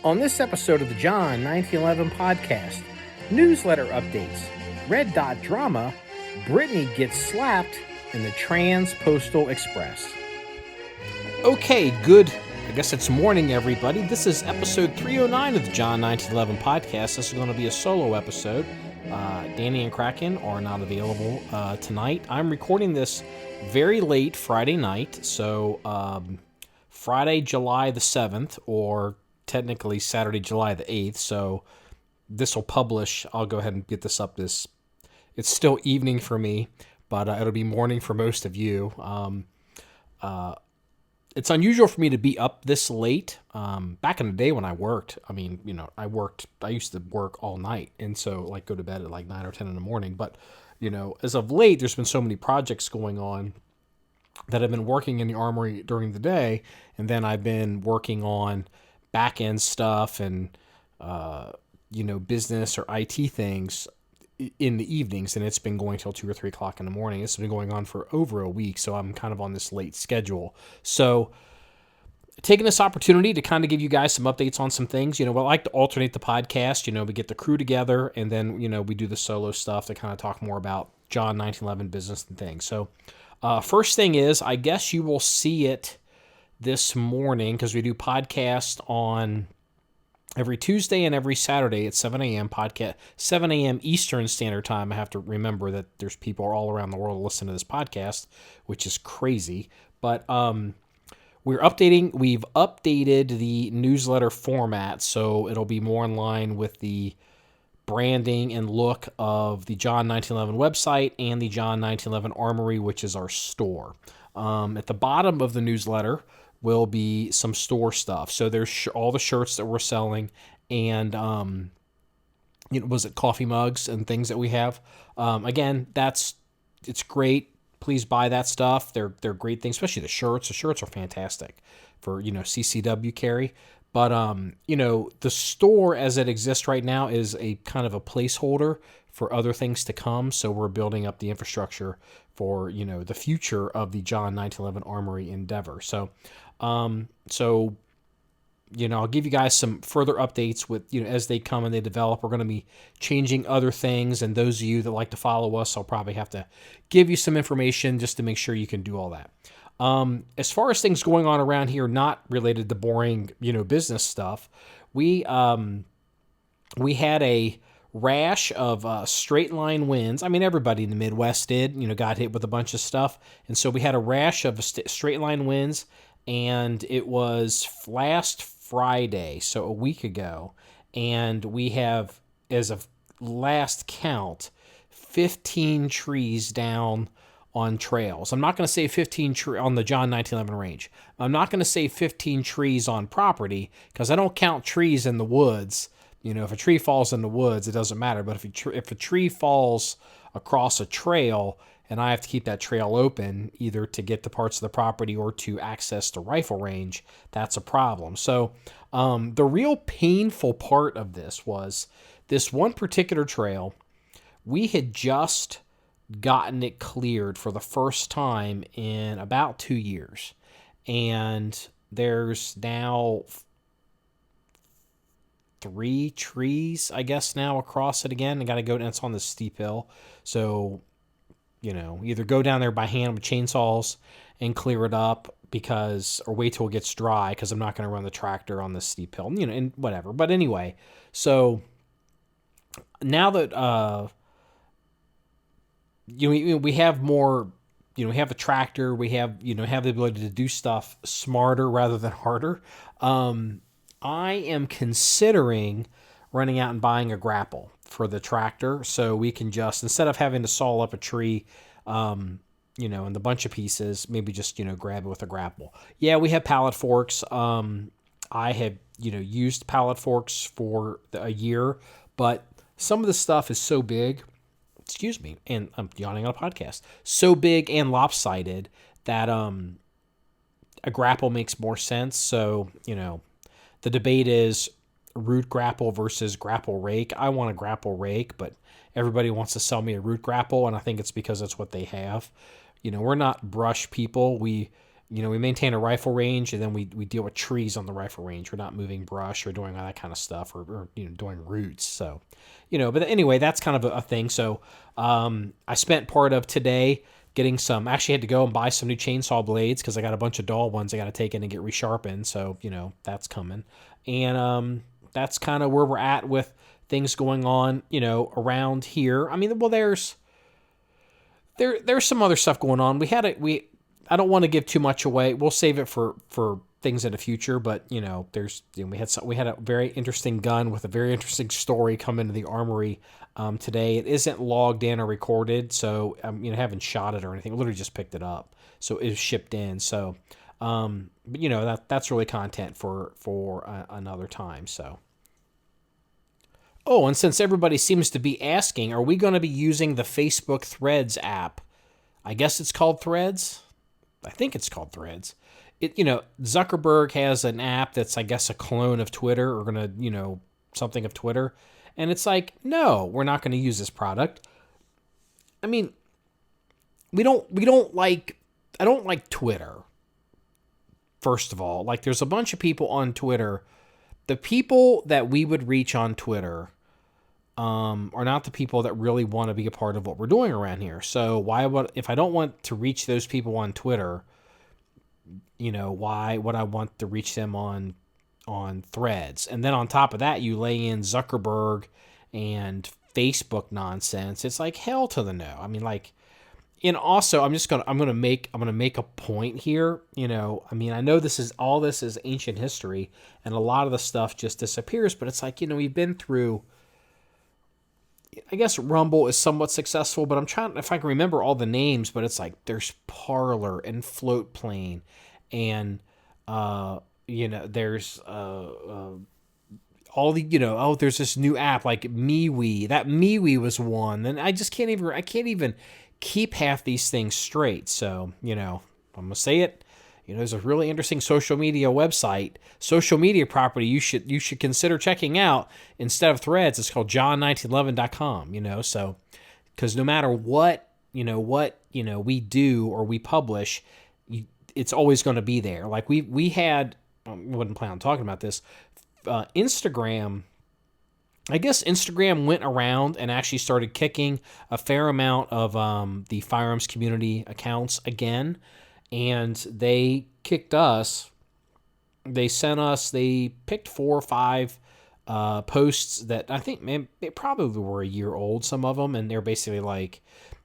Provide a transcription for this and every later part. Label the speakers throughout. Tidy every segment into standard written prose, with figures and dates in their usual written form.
Speaker 1: On this episode of the John 1911 podcast, newsletter updates, Red Dot drama, Brittany gets slapped in the Trans-Postal Express. Okay, good. I guess it's morning, everybody. This is episode 309 of the John 1911 podcast. This is going to be a solo episode. Danny and Kraken are not available tonight. I'm recording this very late Friday night, so Friday, July the 7th, or technically Saturday, July the 8th, so this will publish. I'll go ahead and get this up. It's still evening for me, but it'll be morning for most of you. It's unusual for me to be up this late. Back in the day when I worked, I used to work all night, and so like go to bed at like 9 or 10 in the morning. But, as of late, there's been so many projects going on that I've been working in the armory during the day, and then I've been working on back-end stuff and, business or IT things in the evenings, and it's been going till 2 or 3 o'clock in the morning. It's been going on for over a week, so I'm kind of on this late schedule. So taking this opportunity to kind of give you guys some updates on some things. I like to alternate the podcast. We get the crew together, and then, we do the solo stuff to kind of talk more about John 1911 business and things. So first thing is, I guess you will see it this morning because we do podcast on every Tuesday and every Saturday at 7 a.m. podcast, 7 a.m. Eastern Standard Time. I have to remember that there's people all around the world listening to this podcast, which is crazy. But we've updated the newsletter format, so it'll be more in line with the branding and look of the John 1911 website and the John 1911 Armory, which is our store. At the bottom of the newsletter will be some store stuff. So there's all the shirts that we're selling, and was it coffee mugs and things that we have. Again, it's great. Please buy that stuff. They're great things, especially the shirts. The shirts are fantastic for CCW carry. But the store as it exists right now is a kind of a placeholder for other things to come. So we're building up the infrastructure for the future of the John 1911 Armory endeavor. So I'll give you guys some further updates with as they come and they develop. We're going to be changing other things, and those of you that like to follow us, I'll probably have to give you some information just to make sure you can do all that. As far as things going on around here, not related to boring, business stuff, we had a rash of straight line winds. I mean, everybody in the Midwest did, got hit with a bunch of stuff. And so we had a rash of straight line winds, and it was last Friday, so a week ago. And we have, as of last count, 15 trees down on trails. I'm not going to say 15 on the John 1911 range. I'm not going to say 15 trees on property because I don't count trees in the woods. If a tree falls in the woods, it doesn't matter. But if a tree falls across a trail and I have to keep that trail open either to get to parts of the property or to access the rifle range, that's a problem. So the real painful part of this was this one particular trail. We had just gotten it cleared for the first time in about 2 years. And there's now 3 trees, I guess, now across it again. I got to go, and it's on this steep hill. So, either go down there by hand with chainsaws and clear it up or wait till it gets dry because I'm not going to run the tractor on this steep hill, and whatever. But anyway, so now that, we have more, we have a tractor, we have, have the ability to do stuff smarter rather than harder. I am considering running out and buying a grapple for the tractor so we can just, instead of having to saw up a tree, in the bunch of pieces, maybe just, grab it with a grapple. Yeah, we have pallet forks. I have, used pallet forks for a year, but some of the stuff is so big, and I'm yawning on a podcast, so big and lopsided that a grapple makes more sense. So, the debate is root grapple versus grapple rake. I want a grapple rake, but everybody wants to sell me a root grapple, and I think it's because that's what they have. We're not brush people. We we maintain a rifle range, and then we deal with trees on the rifle range. We're not moving brush or doing all that kind of stuff, or doing roots. So, but anyway, that's kind of a thing. So, I spent part of today getting some. Actually, had to go and buy some new chainsaw blades because I got a bunch of dull ones I got to take in and get resharpened. So, that's coming, and that's kind of where we're at with things going on, around here. I mean, well, there's some other stuff going on. I don't want to give too much away. We'll save it for things in the future. But we had a very interesting gun with a very interesting story come into the armory today. It isn't logged in or recorded, so I haven't shot it or anything. I literally just picked it up, so it was shipped in. So, but that's really content for another time. So. Oh, and since everybody seems to be asking, are we going to be using the Facebook Threads app? I guess it's called Threads. I think it's called Threads. Zuckerberg has an app that's, I guess, a clone of Twitter, or something of Twitter. And it's like, no, we're not going to use this product. I mean, I don't like Twitter. First of all, like, there's a bunch of people on Twitter. The people that we would reach on Twitter are not the people that really want to be a part of what we're doing around here. So if I don't want to reach those people on Twitter, why would I want to reach them on Threads? And then on top of that, you lay in Zuckerberg and Facebook nonsense. It's like hell to the no. I mean, like, and also I'm gonna make a point here. I know this is ancient history, and a lot of the stuff just disappears. But it's like, we've been through. I guess Rumble is somewhat successful, but I'm trying if I can remember all the names. But it's like there's Parler and Floatplane, and there's all the there's this new app like MeWe. That MeWe was one, and I can't even keep half these things straight. So, I'm going to say it. There's a really interesting social media property you should consider checking out instead of Threads. It's called john1911.com, so, because no matter what we do or we publish, it's always going to be there. Like we had, I wasn't planning on talking about this, Instagram. I guess Instagram went around and actually started kicking a fair amount of the firearms community accounts again, and they kicked us. They picked 4 or 5 posts that I think they probably were a year old, some of them, and they're basically like,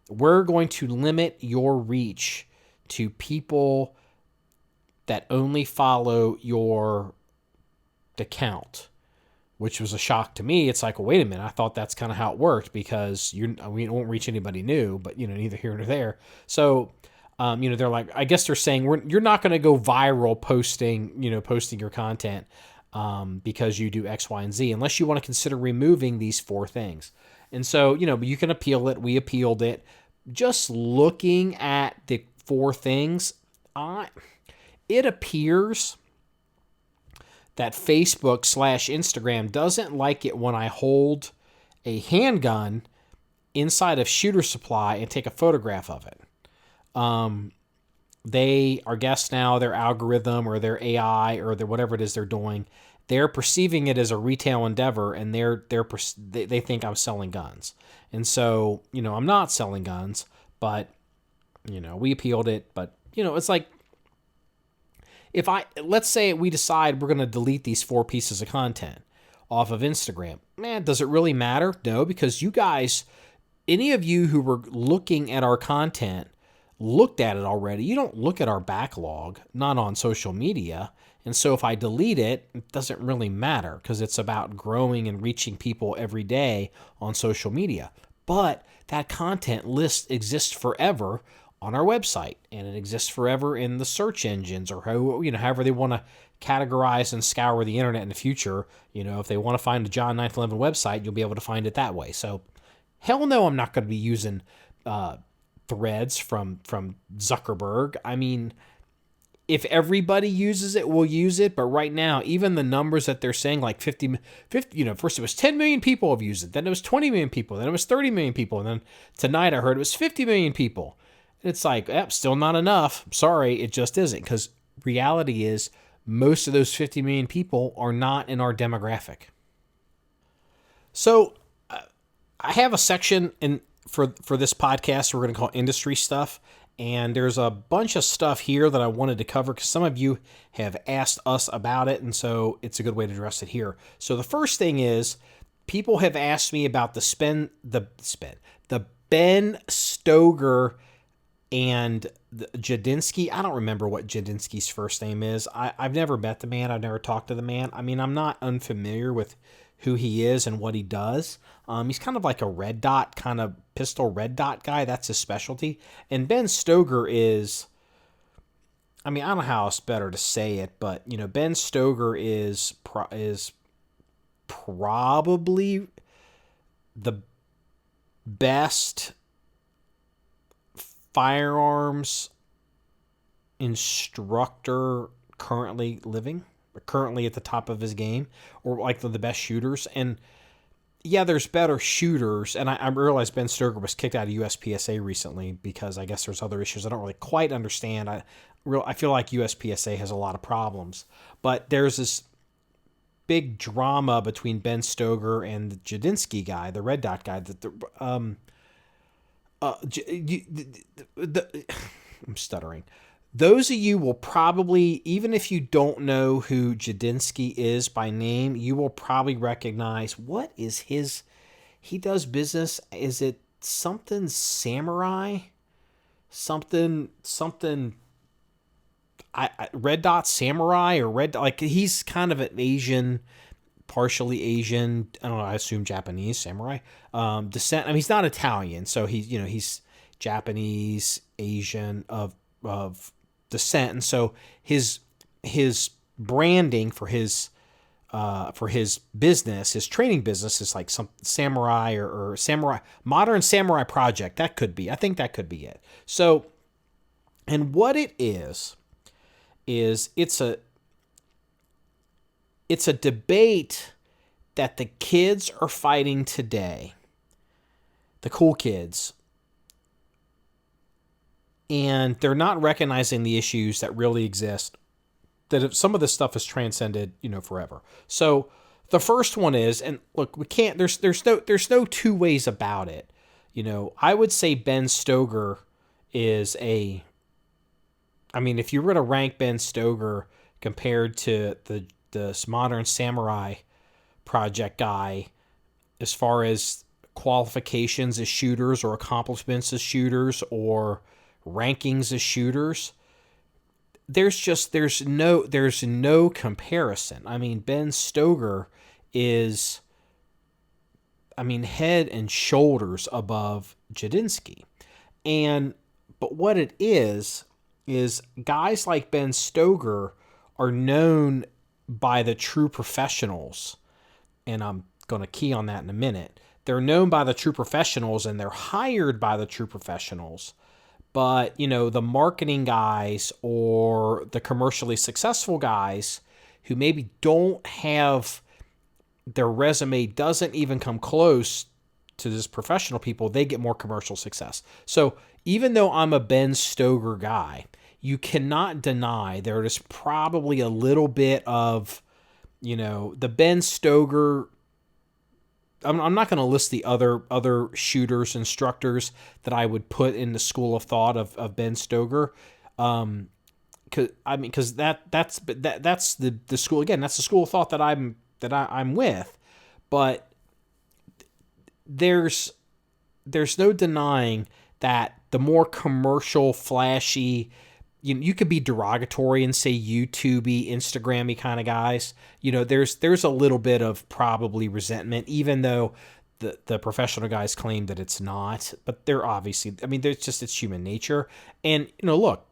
Speaker 1: we're going to limit your reach to people that only follow your account. Which was a shock to me. It's like, well, wait a minute. I thought that's kind of how it worked, because it won't reach anybody new, but neither here nor there. So, they're like, I guess they're saying you're not going to go viral posting your content because you do X, Y, and Z, unless you want to consider removing these 4 things. And so, but you can appeal it. We appealed it. Just looking at the 4 things, it appears that Facebook/Instagram doesn't like it when I hold a handgun inside of Shooter Supply and take a photograph of it. They are guessed now, their algorithm or their AI or their whatever it is they're doing, they're perceiving it as a retail endeavor, and they think I'm selling guns. And so, I'm not selling guns, but, we appealed it. But, it's like, let's say we decide we're going to delete these 4 pieces of content off of Instagram. Man, does it really matter? No, because you guys, any of you who were looking at our content, looked at it already. You don't look at our backlog, not on social media. And so if I delete it, it doesn't really matter, because it's about growing and reaching people every day on social media. But that content list exists forever on our website, and it exists forever in the search engines, or however they want to categorize and scour the internet in the future. If they want to find the John 911 website, you'll be able to find it that way. So, hell no, I'm not going to be using Threads from Zuckerberg. I mean, if everybody uses it, we'll use it. But right now, even the numbers that they're saying, like 50, first it was 10 million people have used it, then it was 20 million people, then it was 30 million people, and then tonight I heard it was 50 million people. It's like, still not enough. Sorry, it just isn't. Because reality is, most of those 50 million people are not in our demographic. So I have a section for this podcast we're going to call industry stuff. And there's a bunch of stuff here that I wanted to cover because some of you have asked us about it. And so it's a good way to address it here. So the first thing is, people have asked me about the Ben Stoeger and Jadinsky. I don't remember what Jadinsky's first name is. I've never met the man. I've never talked to the man. I mean, I'm not unfamiliar with who he is and what he does. He's kind of like a red dot, kind of pistol red dot guy. That's his specialty. And Ben Stoeger is, I mean, I don't know how else better to say it, but, you know, Ben Stoeger is probably the best firearms instructor currently living, currently at the top of his game, or like the best shooters. And yeah, there's better shooters. And I realize Ben Stoeger was kicked out of USPSA recently because I guess there's other issues I don't really quite understand. I feel like USPSA has a lot of problems, but there's this big drama between Ben Stoeger and the Jadinsky guy, the red dot guy, that I'm stuttering. Those of you will probably, even if you don't know who Jadinsky is by name, you will probably recognize what is his. He does business. Is it something samurai? Something. Red dot samurai or red, like he's kind of an Asian, partially Asian, I don't know, I assume Japanese samurai descent. I mean, he's not Italian, so he's Japanese, Asian of descent, and so his branding for his business, his training business, is like some samurai or samurai, Modern Samuari Project. That could be, I think that could be it. So, and what it is it's a debate that the kids are fighting today, the cool kids, and they're not recognizing the issues that really exist, that if some of this stuff is transcended, forever. So the first one is, and look, we can't, there's no two ways about it. I would say Ben Stoeger is if you were to rank Ben Stoeger compared to the Modern Samurai Project guy, as far as qualifications as shooters or accomplishments as shooters or rankings as shooters, there's no comparison. I mean, Ben Stoeger is, head and shoulders above Jadinsky. But what it is guys like Ben Stoeger are known by the true professionals, and I'm going to key on that in a minute. They're known by the true professionals, and they're hired by the true professionals. But, the marketing guys or the commercially successful guys who maybe don't have, their resume doesn't even come close to this professional people, they get more commercial success. So even though I'm a Ben Stoeger guy, you cannot deny there is probably a little bit of, the Ben Stoeger. I'm not going to list the other shooters, instructors that I would put in the school of thought of Ben Stoeger. Because that's the school, again, that's the school of thought that I'm with. But there's no denying that the more commercial, flashy, you could be derogatory and say YouTubey, Instagrammy kind of guys. There's a little bit of probably resentment, even though the professional guys claim that it's not. But they're obviously, it's human nature. And look,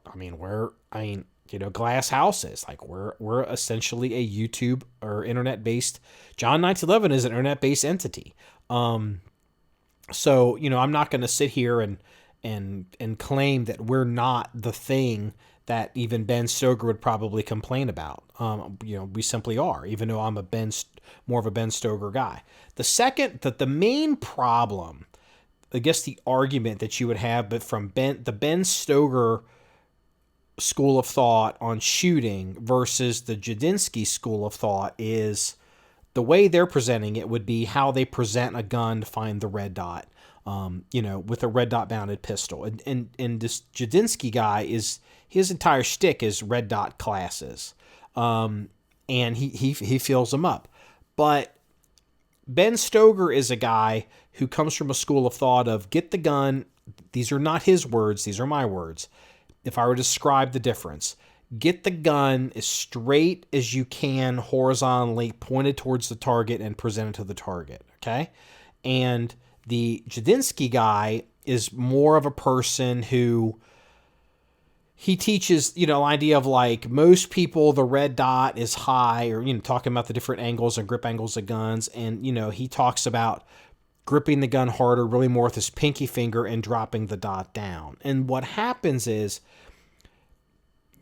Speaker 1: glass houses, like we're essentially a YouTube or internet based. John 1911 is an internet based entity. So I'm not going to sit here and claim that we're not the thing that even Ben Stoeger would probably complain about. We simply are, even though I'm more of a Ben Stoeger guy. The main problem the argument that you would have, but from the Ben Stoeger school of thought on shooting versus the Jadinsky school of thought is the way they're presenting it would be how they present a gun to find the red dot, with a red dot mounted pistol. And this Jadinsky guy his entire shtick is red dot classes. And he fills them up. But Ben Stoeger is a guy who comes from a school of thought of get the gun. These are not his words. These are my words. If I were to describe the difference, get the gun as straight as you can horizontally pointed towards the target and present it to the target. Okay. And the Jadinsky guy is more of a person who he teaches, the idea of like most people, the red dot is high, or, talking about the different angles and grip angles of guns. And, he talks about gripping the gun harder, really more with his pinky finger and dropping the dot down. And what happens is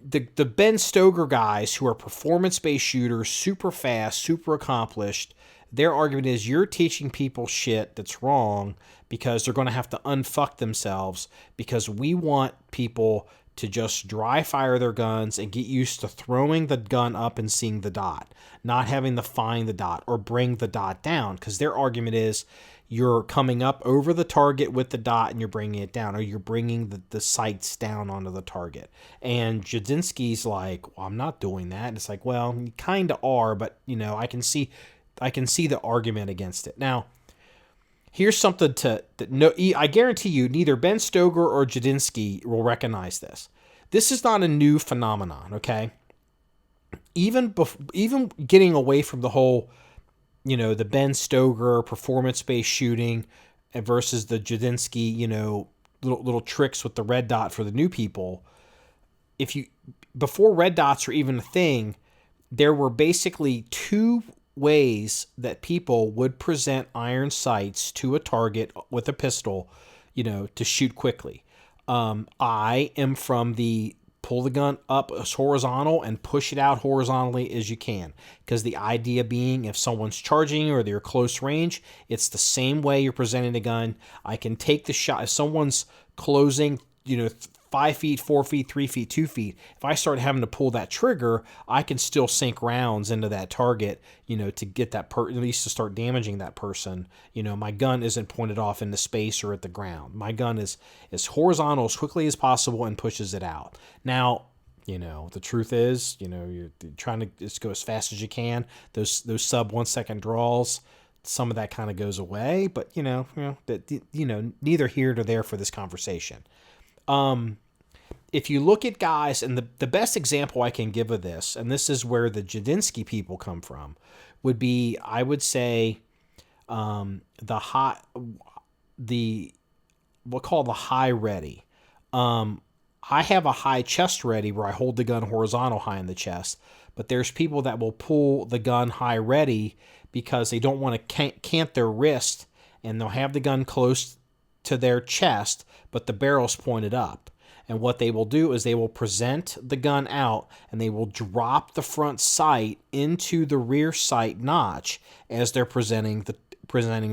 Speaker 1: the Ben Stoeger guys who are performance-based shooters, super fast, super accomplished, their argument is you're teaching people shit that's wrong because they're going to have to unfuck themselves because we want people to just dry fire their guns and get used to throwing the gun up and seeing the dot, not having to find the dot or bring the dot down, because their argument is you're coming up over the target with the dot and you're bringing it down, or you're bringing the sights down onto the target. And Jadinsky's like, well, I'm not doing that. And it's like, well, you kind of are, but I can see the argument against it. Now, here's something I guarantee you neither Ben Stoeger or Jadinsky will recognize this. This is not a new phenomenon, okay? Even getting away from the whole, the Ben Stoeger performance-based shooting versus the Jadinsky, little tricks with the red dot for the new people. Before red dots were even a thing, there were basically two ways that people would present iron sights to a target with a pistol, to shoot quickly. I am from the pull the gun up as horizontal and push it out horizontally as you can. Because the idea being if someone's charging or they're close range, it's the same way you're presenting the gun. I can take the shot. If someone's closing, 5 feet, 4 feet, 3 feet, 2 feet, if I start having to pull that trigger, I can still sink rounds into that target, to get that at least to start damaging that person. My gun isn't pointed off into space or at the ground. My gun is horizontal as quickly as possible and pushes it out. Now, the truth is, you're trying to just go as fast as you can. Those sub 1 second draws, some of that kind of goes away, but neither here nor there for this conversation. If you look at guys, and the best example I can give of this, and this is where the Jadinsky people come from, would be, I would say, we'll call the high ready. I have a high chest ready where I hold the gun horizontal high in the chest, but there's people that will pull the gun high ready because they don't want to cant their wrist, and they'll have the gun close to their chest, but the barrel's pointed up. And what they will do is they will present the gun out and they will drop the front sight into the rear sight notch as they're presenting to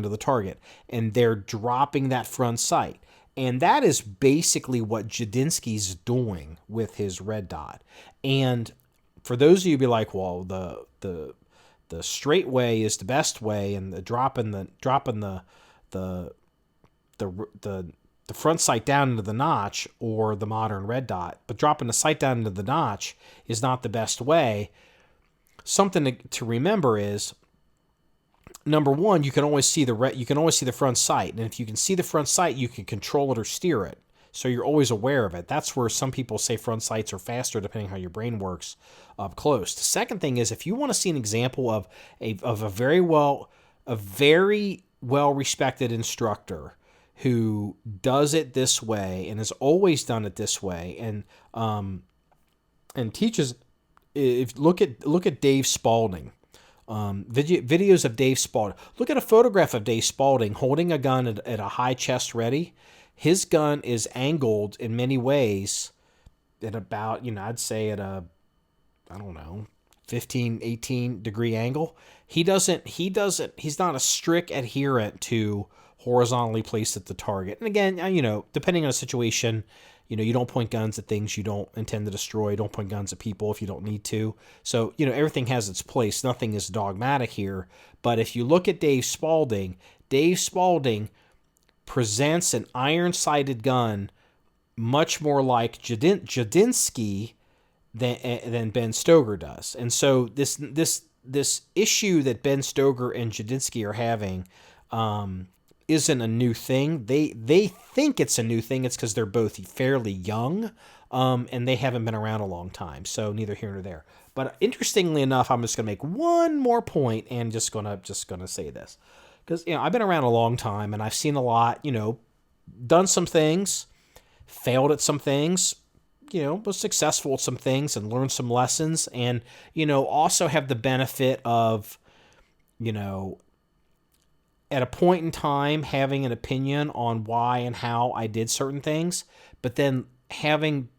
Speaker 1: the target. And they're dropping that front sight. And that is basically what Jadinsky's doing with his red dot. And for those of you who be like, well, the straight way is the best way, and the dropping the front sight down into the notch, or the modern red dot, but dropping the sight down into the notch is not the best way. Something to remember is, number one, you can always see the front sight, and if you can see the front sight, you can control it or steer it. So you're always aware of it. That's where some people say front sights are faster, depending how your brain works up close. The second thing is, if you want to see an example of a very well respected instructor who does it this way and has always done it this way, and teaches. Look at Dave Spalding. Videos of Dave Spalding. Look at a photograph of Dave Spalding holding a gun at a high chest ready. His gun is angled in many ways at about, I'd say at a, 15, 18 degree angle. He's not a strict adherent to horizontally placed at the target. And again, depending on the situation, you don't point guns at things you don't intend to destroy. You don't point guns at people if you don't need to. So, everything has its place. Nothing is dogmatic here. But if you look at Dave Spaulding presents an iron-sighted gun much more like Jadinsky than Ben Stoeger does. And so this issue that Ben Stoeger and Jadinsky are having isn't a new thing. They think it's a new thing. It's because they're both fairly young, and they haven't been around a long time. So neither here nor there. But interestingly enough, I'm just gonna make one more point and just gonna say this, because I've been around a long time and I've seen a lot. Done some things, failed at some things, was successful at some things and learned some lessons, and also have the benefit of at a point in time having an opinion on why and how I did certain things, but then having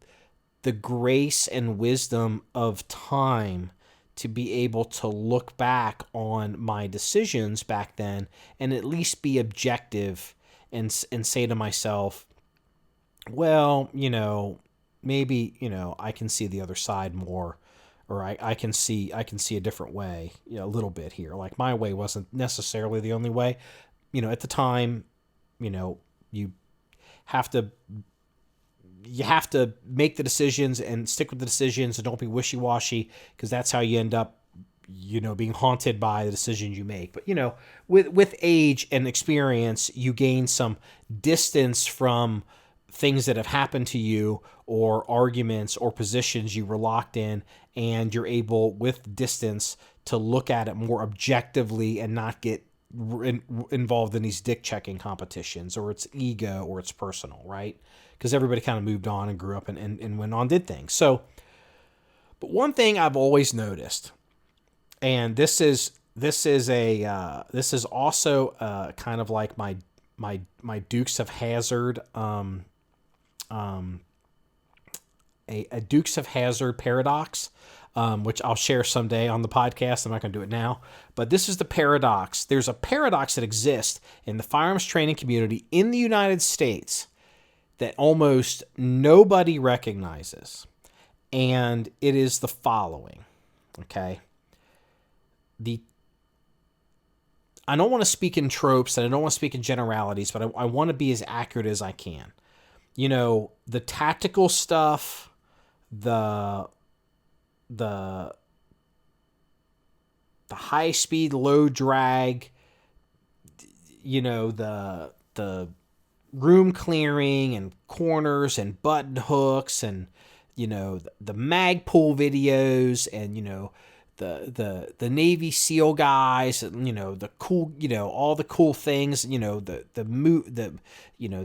Speaker 1: the grace and wisdom of time to be able to look back on my decisions back then and at least be objective and say to myself, well, maybe, I can see the other side more, or I can see a different way, a little bit here. Like my way wasn't necessarily the only way. At the time, you have to make the decisions and stick with the decisions and don't be wishy-washy, because that's how you end up, being haunted by the decisions you make. But, with age and experience, you gain some distance from things that have happened to you or arguments or positions you were locked in, and you're able with distance to look at it more objectively and not get involved in these dick checking competitions, or it's ego or it's personal, right? Because everybody kind of moved on and grew up and went on, did things. So, but one thing I've always noticed, and this is also kind of like my Dukes of Hazzard a Dukes of Hazzard paradox, which I'll share someday on the podcast. I'm not going to do it now, but this is the paradox. There's a paradox that exists in the firearms training community in the United States that almost nobody recognizes, and it is the following. Okay, I don't want to speak in tropes and I don't want to speak in generalities, but I want to be as accurate as I can. The tactical stuff, the high speed, low drag, the room clearing and corners and button hooks and, the mag pull videos and, the Navy SEAL guys, the cool, all the cool things, the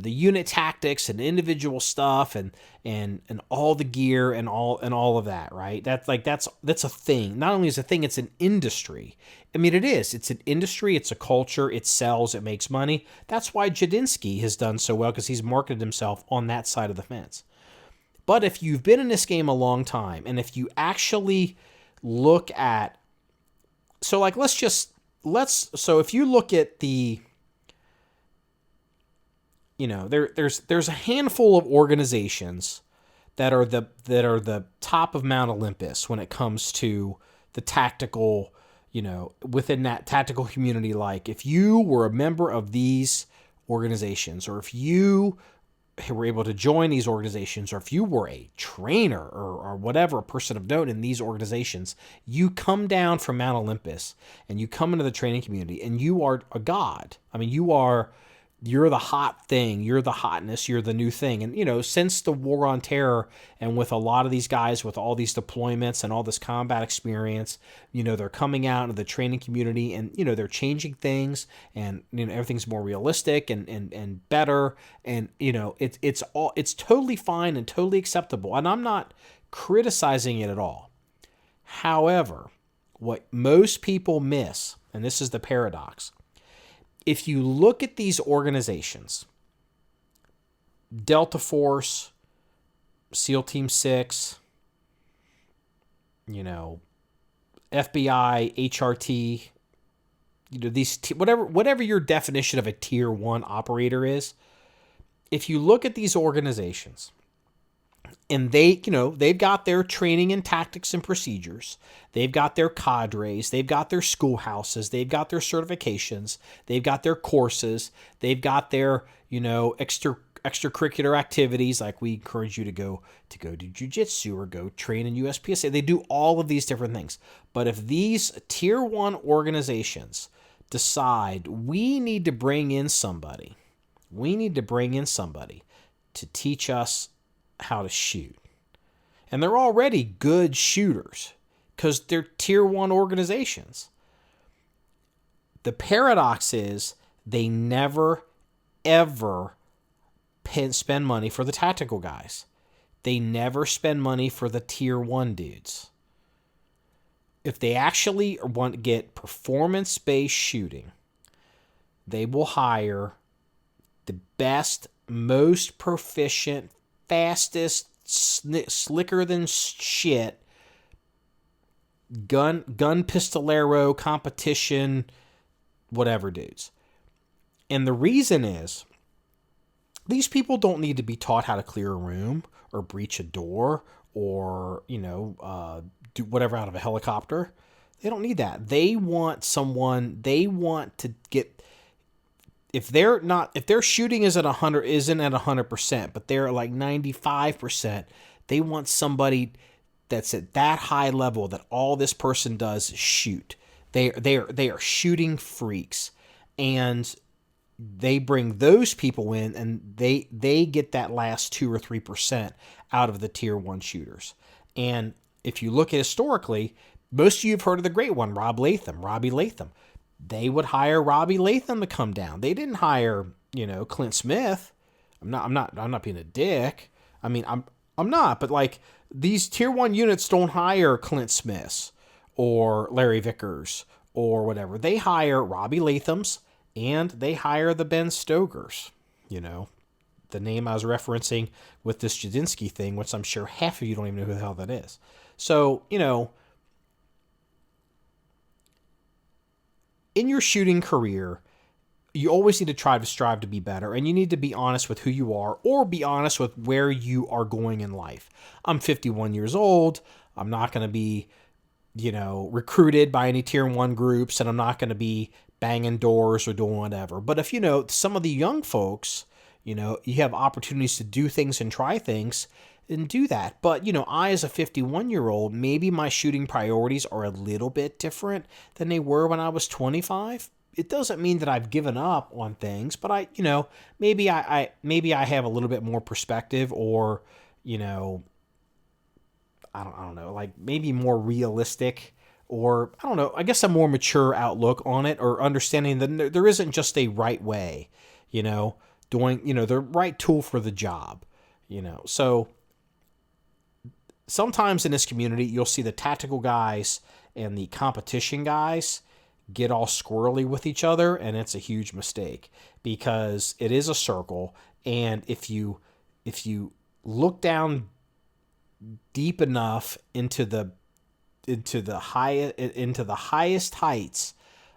Speaker 1: unit tactics and individual stuff and all the gear and all of that, right? That's a thing. Not only is a thing, it's an industry. I mean, it is. It's an industry. It's a culture. It sells. It makes money. That's why Jadinsky has done so well, because he's marketed himself on that side of the fence. But if you've been in this game a long time, and if you actually look at, so if you look at the, there's a handful of organizations that are the top of Mount Olympus when it comes to the tactical, within that tactical community. Like if you were a member of these organizations, or if you were able to join these organizations, or if you were a trainer or whatever, a person of note in these organizations, you come down from Mount Olympus and you come into the training community and you are a god. I mean, you're the hot thing, you're the hotness, you're the new thing. And, since the war on terror, and with a lot of these guys with all these deployments and all this combat experience, they're coming out into the training community and, they're changing things, and, everything's more realistic and better. And, it's totally fine and totally acceptable. And I'm not criticizing it at all. However, what most people miss, and this is the paradox, if you look at these organizations, Delta Force, SEAL Team 6, FBI, HRT, these whatever your definition of a tier 1 operator is, if you look at these organizations and they've got their training and tactics and procedures, they've got their cadres, they've got their schoolhouses, they've got their certifications, they've got their courses, they've got their, extracurricular activities, like we encourage you to go to jiu-jitsu or go train in USPSA. They do all of these different things. But if these tier 1 organizations decide we need to bring in somebody to teach us how to shoot, and they're already good shooters because they're tier 1 organizations, the paradox is they never, ever spend money for the tactical guys. They never spend money for the tier 1 dudes. If they actually want to get performance-based shooting, they will hire the best, most proficient, fastest, slicker than shit gun pistolero competition, whatever dudes. And the reason is, these people don't need to be taught how to clear a room or breach a door or, do whatever out of a helicopter. They don't need that. They want to get, if their shooting isn't at 100%, but they're like 95%, they want somebody that's at that high level that all this person does is shoot. They are shooting freaks, and they bring those people in, and they get that last 2 or 3% out of the tier 1 shooters. And if you look at historically, most of you have heard of the great one, Robbie Latham. They would hire Robbie Latham to come down. They didn't hire, Clint Smith. I'm not being a dick. I mean, I'm not, but like, these tier 1 units don't hire Clint Smiths or Larry Vickers or whatever. They hire Robbie Lathams, and they hire the Ben Stoegers, the name I was referencing with this Jadinsky thing, which I'm sure half of you don't even know who the hell that is. So, in your shooting career, you always need to strive to be better, and you need to be honest with who you are, or be honest with where you are going in life. I'm 51 years old. I'm not going to be, recruited by any tier 1 groups, and I'm not going to be banging doors or doing whatever. But if, some of the young folks, you have opportunities to do things and try things, and do that. But, I, as a 51-year-old, maybe my shooting priorities are a little bit different than they were when I was 25. It doesn't mean that I've given up on things, but maybe I have a little bit more perspective, or, I don't know, like maybe more realistic, or I don't know, I guess a more mature outlook on it, or understanding that there isn't just a right way, doing, the right tool for the job, So sometimes in this community, you'll see the tactical guys and the competition guys get all squirrely with each other, and it's a huge mistake, because it is a circle, and if you look down deep enough into the highest heights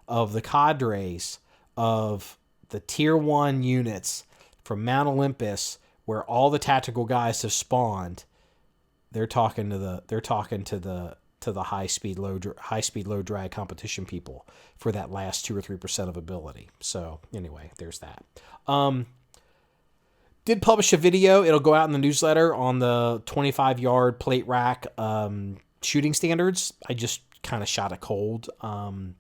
Speaker 1: of the cadres of the tier 1 units from Mount Olympus, where all the tactical guys have spawned, they're talking to the high speed low drag competition people for that last 2 or 3% of ability. So anyway, there's that. Did publish a video. It'll go out in the newsletter on the 25-yard plate rack shooting standards. I just kind of shot it cold. I'm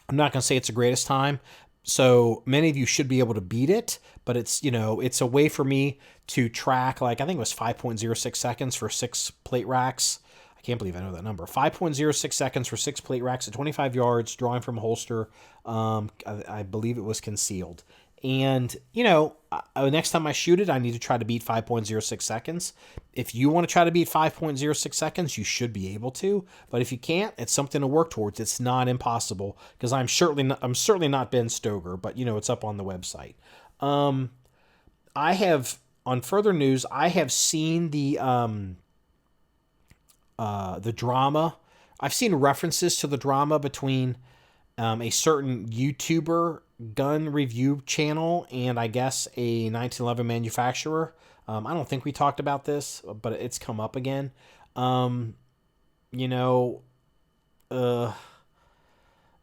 Speaker 1: not going to say it's the greatest time, so many of you should be able to beat it, but it's a way for me to track, like, I think it was 5.06 seconds for 6 plate racks. I can't believe I know that number. 5.06 seconds for 6 plate racks at 25 yards, drawing from a holster. I believe it was concealed. And, next time I shoot it, I need to try to beat 5.06 seconds. If you want to try to beat 5.06 seconds, you should be able to. But if you can't, it's something to work towards. It's not impossible, because I'm certainly not Ben Stoeger, but, it's up on the website. I have, on further news, I have seen the drama. I've seen references to the drama between a certain YouTuber gun review channel, and I guess a 1911 manufacturer. I don't think we talked about this, but it's come up again. Um, you know, uh,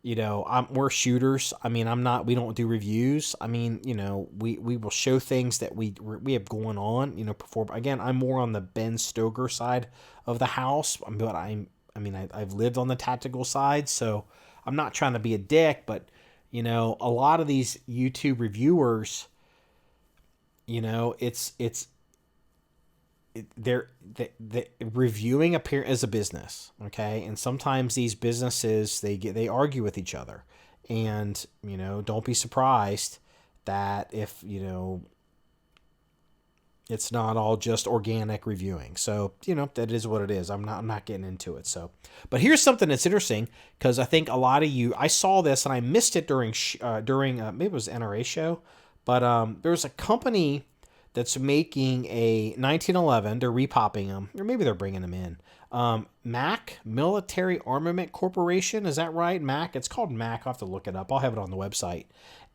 Speaker 1: we're shooters. I mean, I'm not. We don't do reviews. I mean, we will show things that we have going on. Before again, I'm more on the Ben Stoeger side of the house, but I've lived on the tactical side, so I'm not trying to be a dick, but a lot of these YouTube reviewers, it's they're reviewing appear as a business, okay? And sometimes these businesses they argue with each other, and don't be surprised that if it's not all just organic reviewing. So that is what it is. I'm not getting into it. So, but here's something that's interesting, because I think a lot of you, I saw this and I missed it during maybe it was NRA show, but there's a company that's making a 1911. They're repopping them, or maybe they're bringing them in. MAC, Military Armament Corporation. Is that right? MAC. It's called MAC. I'll have to look it up. I'll have it on the website.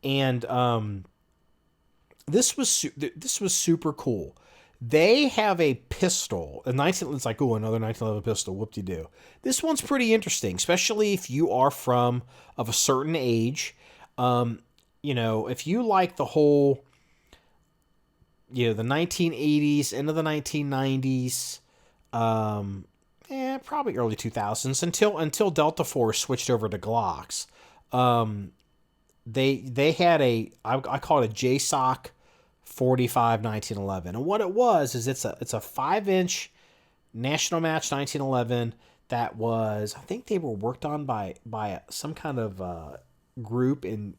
Speaker 1: And this was super cool. They have a pistol. It's like, oh, another 1911 pistol. Whoop-de-doo. This one's pretty interesting, especially if you are of a certain age. If you like the whole, the 1980s into the 1990s, probably early 2000s until Delta Force switched over to Glocks. They had I call it a JSOC 45 1911, and what it was is it's a 5-inch national match 1911 that was, I think they were worked on by some kind of group in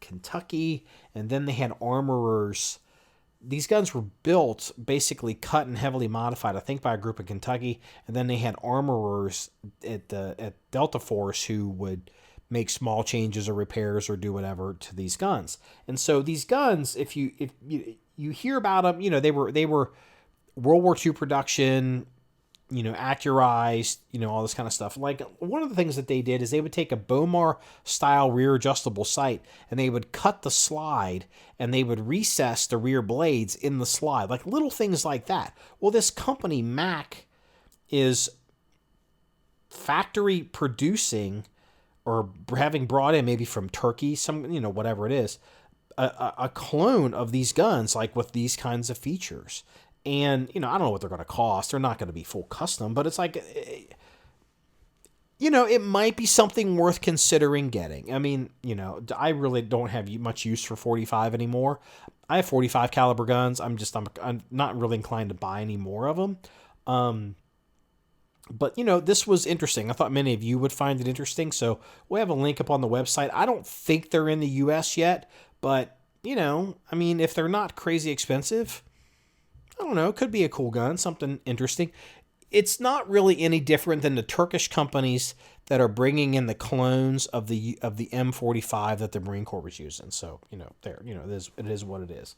Speaker 1: Kentucky, and then they had armorers. These guns were built, basically cut and heavily modified, I think by a group in Kentucky, and then they had armorers at Delta Force who would make small changes or repairs or do whatever to these guns. And so these guns, if you hear about them, they were World War II production, accurized, all this kind of stuff. Like, one of the things that they did is they would take a Bomar style rear adjustable sight and they would cut the slide and they would recess the rear blades in the slide, like little things like that. Well, this company MAC is factory producing, or having brought in maybe from Turkey, some, whatever it is, a clone of these guns, like with these kinds of features. And, I don't know what they're going to cost. They're not going to be full custom, but it's like, it might be something worth considering getting. I mean, I really don't have much use for 45 anymore. I have 45 caliber guns. I'm not really inclined to buy any more of them. But, this was interesting. I thought many of you would find it interesting. So we'll have a link up on the website. I don't think they're in the US yet, but, if they're not crazy expensive, I don't know, it could be a cool gun, something interesting. It's not really any different than the Turkish companies that are bringing in the clones of the M45 that the Marine Corps was using. So, it is what it is.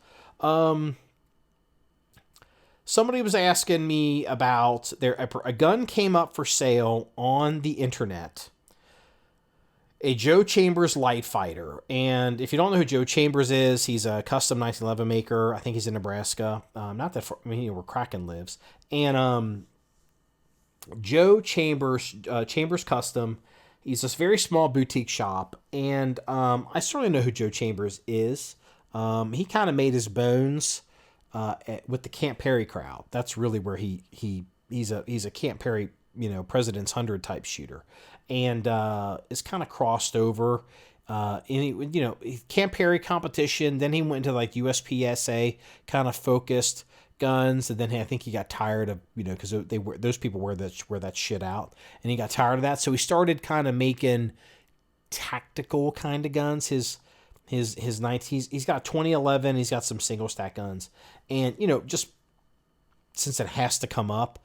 Speaker 1: Somebody was asking me about a gun came up for sale on the internet. A Joe Chambers light fighter. And if you don't know who Joe Chambers is, he's a custom 1911 maker. I think he's in Nebraska. Not that far, where Kraken lives. And Joe Chambers, Chambers Custom, he's this very small boutique shop. And I certainly know who Joe Chambers is. He kind of made his bones with the Camp Perry crowd. That's really where he's a Camp Perry, President's 100 type shooter. And is kind of crossed over. Camp Perry competition. Then he went into like USPSA kind of focused guns, and then I think he got tired of because those people wear that shit out, and he got tired of that. So he started kind of making tactical kind of guns. His 19s. He's got 2011. He's got some single stack guns, and just since it has to come up,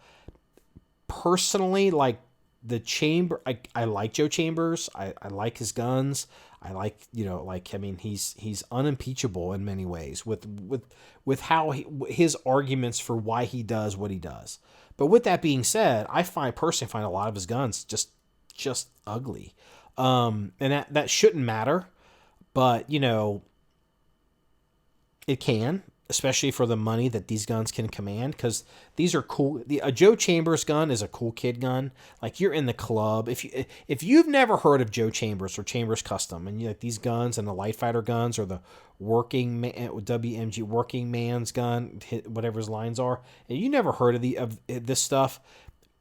Speaker 1: personally, like. The Chamber, I like Joe Chambers. I like his guns. I like, he's unimpeachable in many ways with how his arguments for why he does what he does. But with that being said, I personally find a lot of his guns just ugly. And that shouldn't matter, but, it can, especially for the money that these guns can command, because these are cool. A Joe Chambers gun is a cool kid gun. Like, you're in the club. If you've never heard of Joe Chambers or Chambers Custom, and you like these guns and the light fighter guns or the WMG working man's gun, whatever his lines are, and you never heard of this stuff,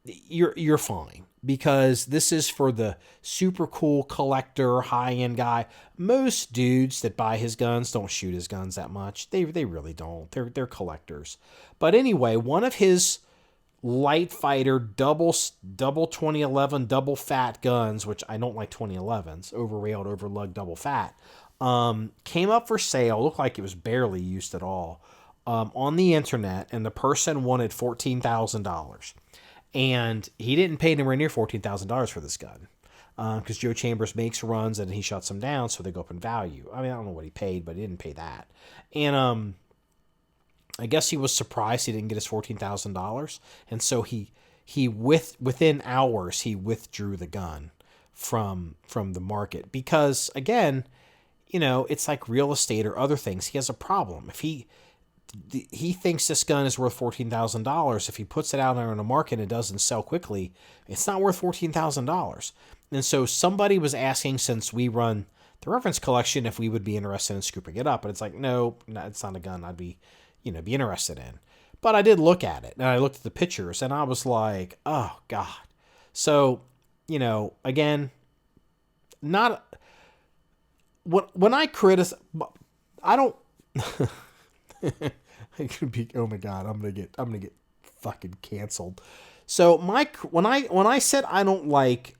Speaker 1: you're fine, because this is for the super cool collector, high-end guy. Most dudes that buy his guns don't shoot his guns that much. They really don't. They're collectors. But anyway, one of his light fighter double 2011 double fat guns, which I don't like 2011s, overrailed, overlugged, double fat, came up for sale. Looked like it was barely used at all, on the internet, and the person wanted $14,000. And he didn't pay anywhere near $14,000 for this gun, because Joe Chambers makes runs and he shuts them down, so they go up in value. I mean, I don't know what he paid, but he didn't pay that. And I guess he was surprised he didn't get his $14,000, and so within hours he withdrew the gun from the market, because, again, it's like real estate or other things. He has a problem. If he thinks this gun is worth $14,000. If he puts it out there on the market and it doesn't sell quickly, it's not worth $14,000. And so somebody was asking, since we run the reference collection, if we would be interested in scooping it up. But it's like, no, it's not a gun I'd be interested in. But I did look at it, and I looked at the pictures, and I was like, oh, God. So, again, not... When I criticize... I don't... It could be, oh my God, I'm gonna get fucking canceled. So when I said I don't like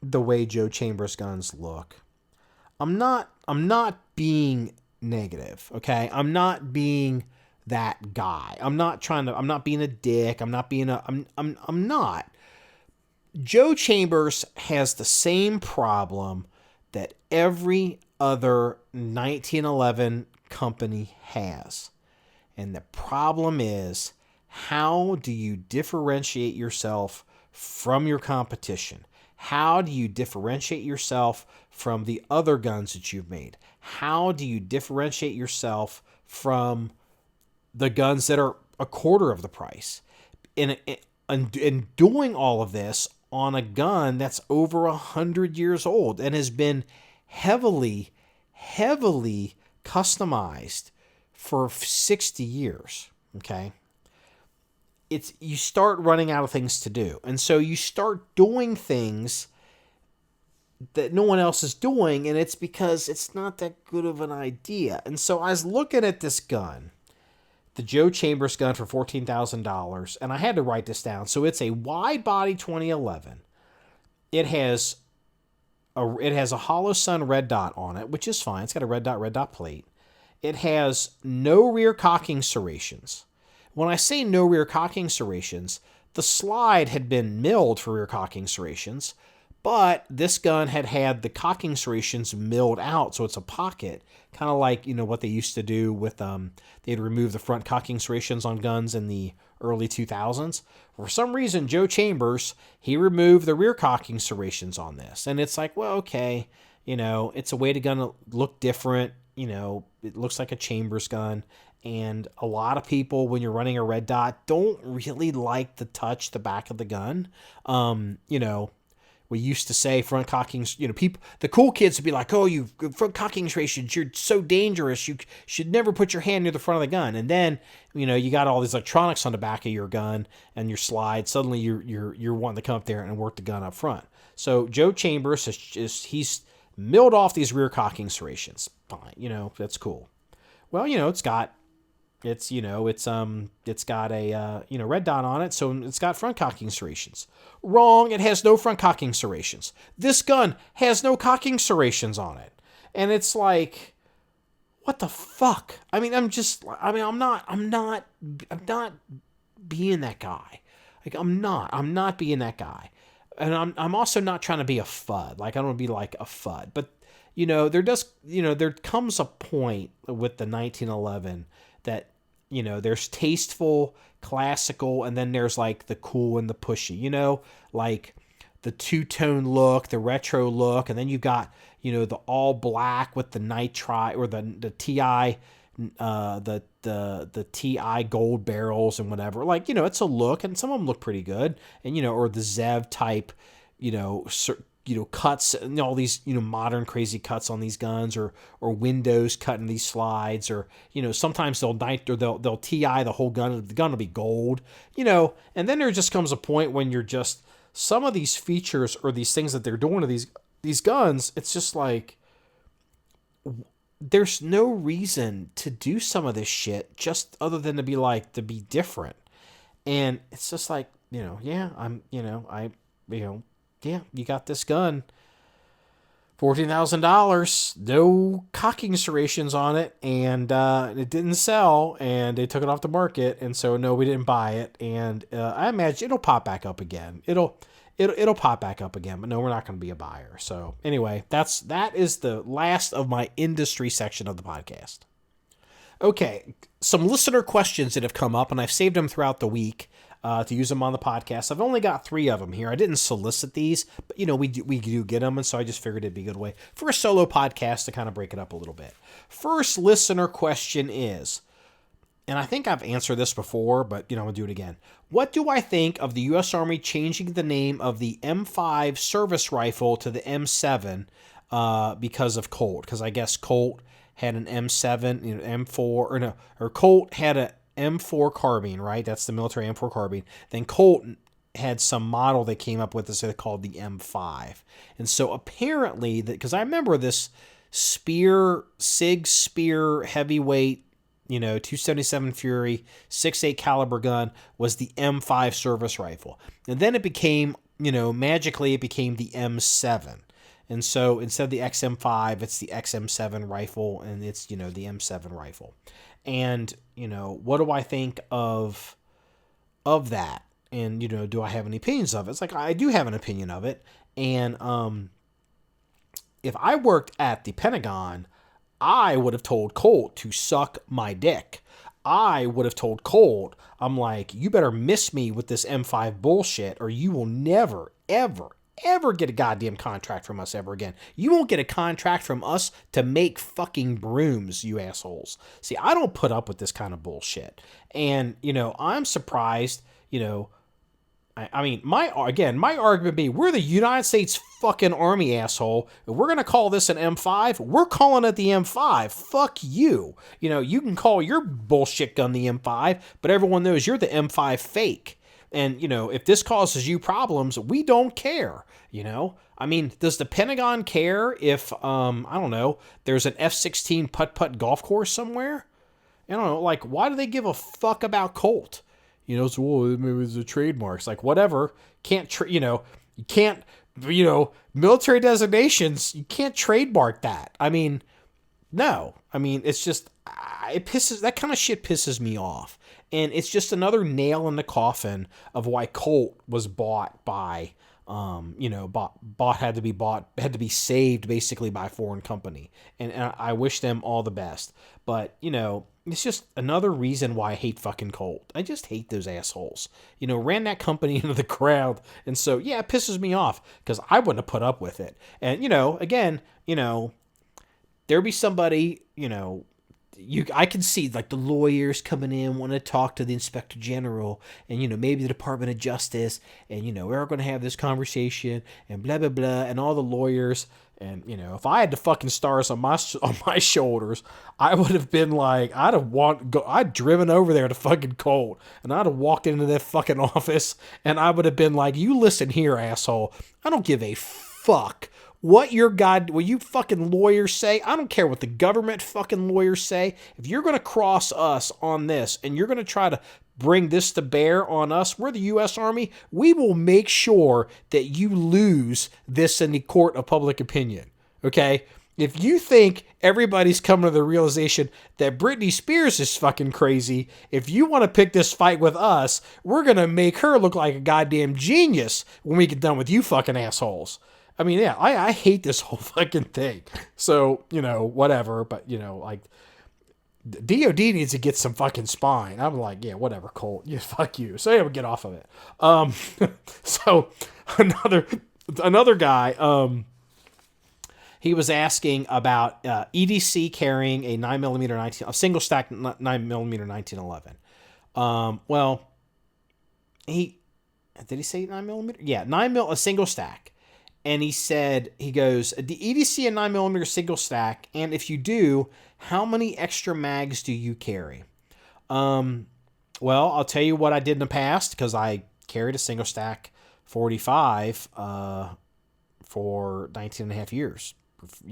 Speaker 1: the way Joe Chambers guns look, I'm not being negative, okay? I'm not being that guy. I'm not being a dick. I'm not. Joe Chambers has the same problem that every other 1911 company has. And the problem is, how do you differentiate yourself from your competition? How do you differentiate yourself from the other guns that you've made? How do you differentiate yourself from the guns that are a quarter of the price? And doing all of this on a gun that's over 100 years old and has been heavily customized for 60 years, okay? You start running out of things to do. And so you start doing things that no one else is doing, and it's because it's not that good of an idea. And so I was looking at this gun, the Joe Chambers gun, for $14,000, and I had to write this down. So it's a wide body 2011. It has a hollow sun red dot on it, which is fine. It's got a red dot plate. It has no rear cocking serrations. When I say no rear cocking serrations, the slide had been milled for rear cocking serrations, but this gun had the cocking serrations milled out, so it's a pocket, kind of like, what they used to do with, they'd remove the front cocking serrations on guns in the early 2000s. For some reason, Joe Chambers, he removed the rear cocking serrations on this, and it's like, well, okay, it's a way to gun look different. It looks like a Chambers gun, and a lot of people, when you're running a red dot, don't really like the back of the gun. We used to say front cocking, people, the cool kids would be like, oh, you front cocking serrations, you're so dangerous, you should never put your hand near the front of the gun. And then, you got all these electronics on the back of your gun and your slide. Suddenly you're wanting to come up there and work the gun up front. So Joe Chambers he's milled off these rear cocking serrations. Fine, that's cool. Well, it's got a red dot on it, so it's got front cocking serrations. Wrong, it has no front cocking serrations. This gun has no cocking serrations on it. And it's like, what the fuck? I'm not being that guy. Like, I'm not being that guy. And I'm also not trying to be a FUD. Like, I don't want to be like a FUD. But, there comes a point with the 1911 that, there's tasteful, classical, and then there's like the cool and the pushy, like the two-tone look, the retro look, and then you've got, the all black with the nitride or the TI, the TI gold barrels and whatever. Like, it's a look, and some of them look pretty good, and or the Zev type, cuts and all these, modern crazy cuts on these guns, or windows cutting these slides, or, sometimes they'll TI the whole gun. The gun will be gold, and then there just comes a point when you're just, some of these features or these things that they're doing to these guns, it's just like, there's no reason to do some of this shit just other than to be different. And it's just like, yeah, you got this gun, $14,000, no cocking serrations on it, and it didn't sell, and they took it off the market, and so no, we didn't buy it, and I imagine it'll pop back up again. It'll pop back up again, but no, we're not going to be a buyer. So anyway, that is the last of my industry section of the podcast. Okay, some listener questions that have come up, and I've saved them throughout the week to use them on the podcast. I've only got 3 of them here. I didn't solicit these, but we do get them, and so I just figured it'd be a good way for a solo podcast to kind of break it up a little bit. First listener question is, and I think I've answered this before, but I'm gonna do it again. What do I think of the U.S. Army changing the name of the M5 service rifle to the M7 because of Colt? Because I guess Colt had an M7, M4, or Colt had a M4 carbine, right? That's the military M4 carbine. Then Colt had some model they came up with that's called the M5. And so apparently, because I remember this Sig Spear heavyweight, 277 Fury, 6.8 caliber gun was the M5 service rifle. And then it became, magically it became the M7. And so instead of the XM5, it's the XM7 rifle, and it's, the M7 rifle. And, what do I think of that? And, do I have any opinions of it? It's like, I do have an opinion of it. And if I worked at the Pentagon, I would have told Colt to suck my dick. I would have told Colt, I'm like, you better miss me with this M5 bullshit, or you will never, ever get a goddamn contract from us ever again. You won't get a contract from us to make fucking brooms, you assholes. See, I don't put up with this kind of bullshit. And, I'm surprised, I mean, my argument would be, we're the United States fucking Army, asshole. If we're going to call this an M5, we're calling it the M5. Fuck you. You can call your bullshit gun the M5, but everyone knows you're the M5 fake. And, if this causes you problems, we don't care, I mean, does the Pentagon care if, I don't know, there's an F-16 putt-putt golf course somewhere? I don't know, like, why do they give a fuck about Colt? So, well, maybe it's a trademark. It's like, whatever. You can't, military designations, you can't trademark that. I mean, no. I mean, it's just, that kind of shit pisses me off. And it's just another nail in the coffin of why Colt was bought by, had to be saved basically by a foreign company. And I wish them all the best. But, it's just another reason why I hate fucking Colt. I just hate those assholes. Ran that company into the ground. And so, yeah, it pisses me off because I wouldn't have put up with it. And, again, there'd be somebody, I can see like the lawyers coming in, want to talk to the Inspector General and, maybe the Department of Justice, and, we're going to have this conversation and blah, blah, blah. And all the lawyers, and, if I had the fucking stars on my shoulders, I would have been like, I'd driven over there to fucking Colt, and I'd have walked into that fucking office, and I would have been like, you listen here, asshole. I don't give a fuck what you fucking lawyers say. I don't care what the government fucking lawyers say. If you're going to cross us on this and you're going to try to bring this to bear on us, we're the U.S. Army, we will make sure that you lose this in the court of public opinion. Okay? If you think everybody's coming to the realization that Brittany Spears is fucking crazy, if you want to pick this fight with us, we're going to make her look like a goddamn genius when we get done with you fucking assholes. I mean, yeah, I hate this whole fucking thing. So, whatever. But, like, DOD needs to get some fucking spine. I'm like, yeah, whatever, Colt. Yeah, fuck you. So, yeah, we'll get off of it. So, another guy, he was asking about EDC carrying a 9mm a single stack 9mm 1911. Well, he did he say 9mm? Yeah, 9mm a single stack. And he said, he goes, the EDC a 9mm single stack, and if you do, how many extra mags do you carry? Well, I'll tell you what I did in the past, because I carried a single stack 45 for 19 and a half years,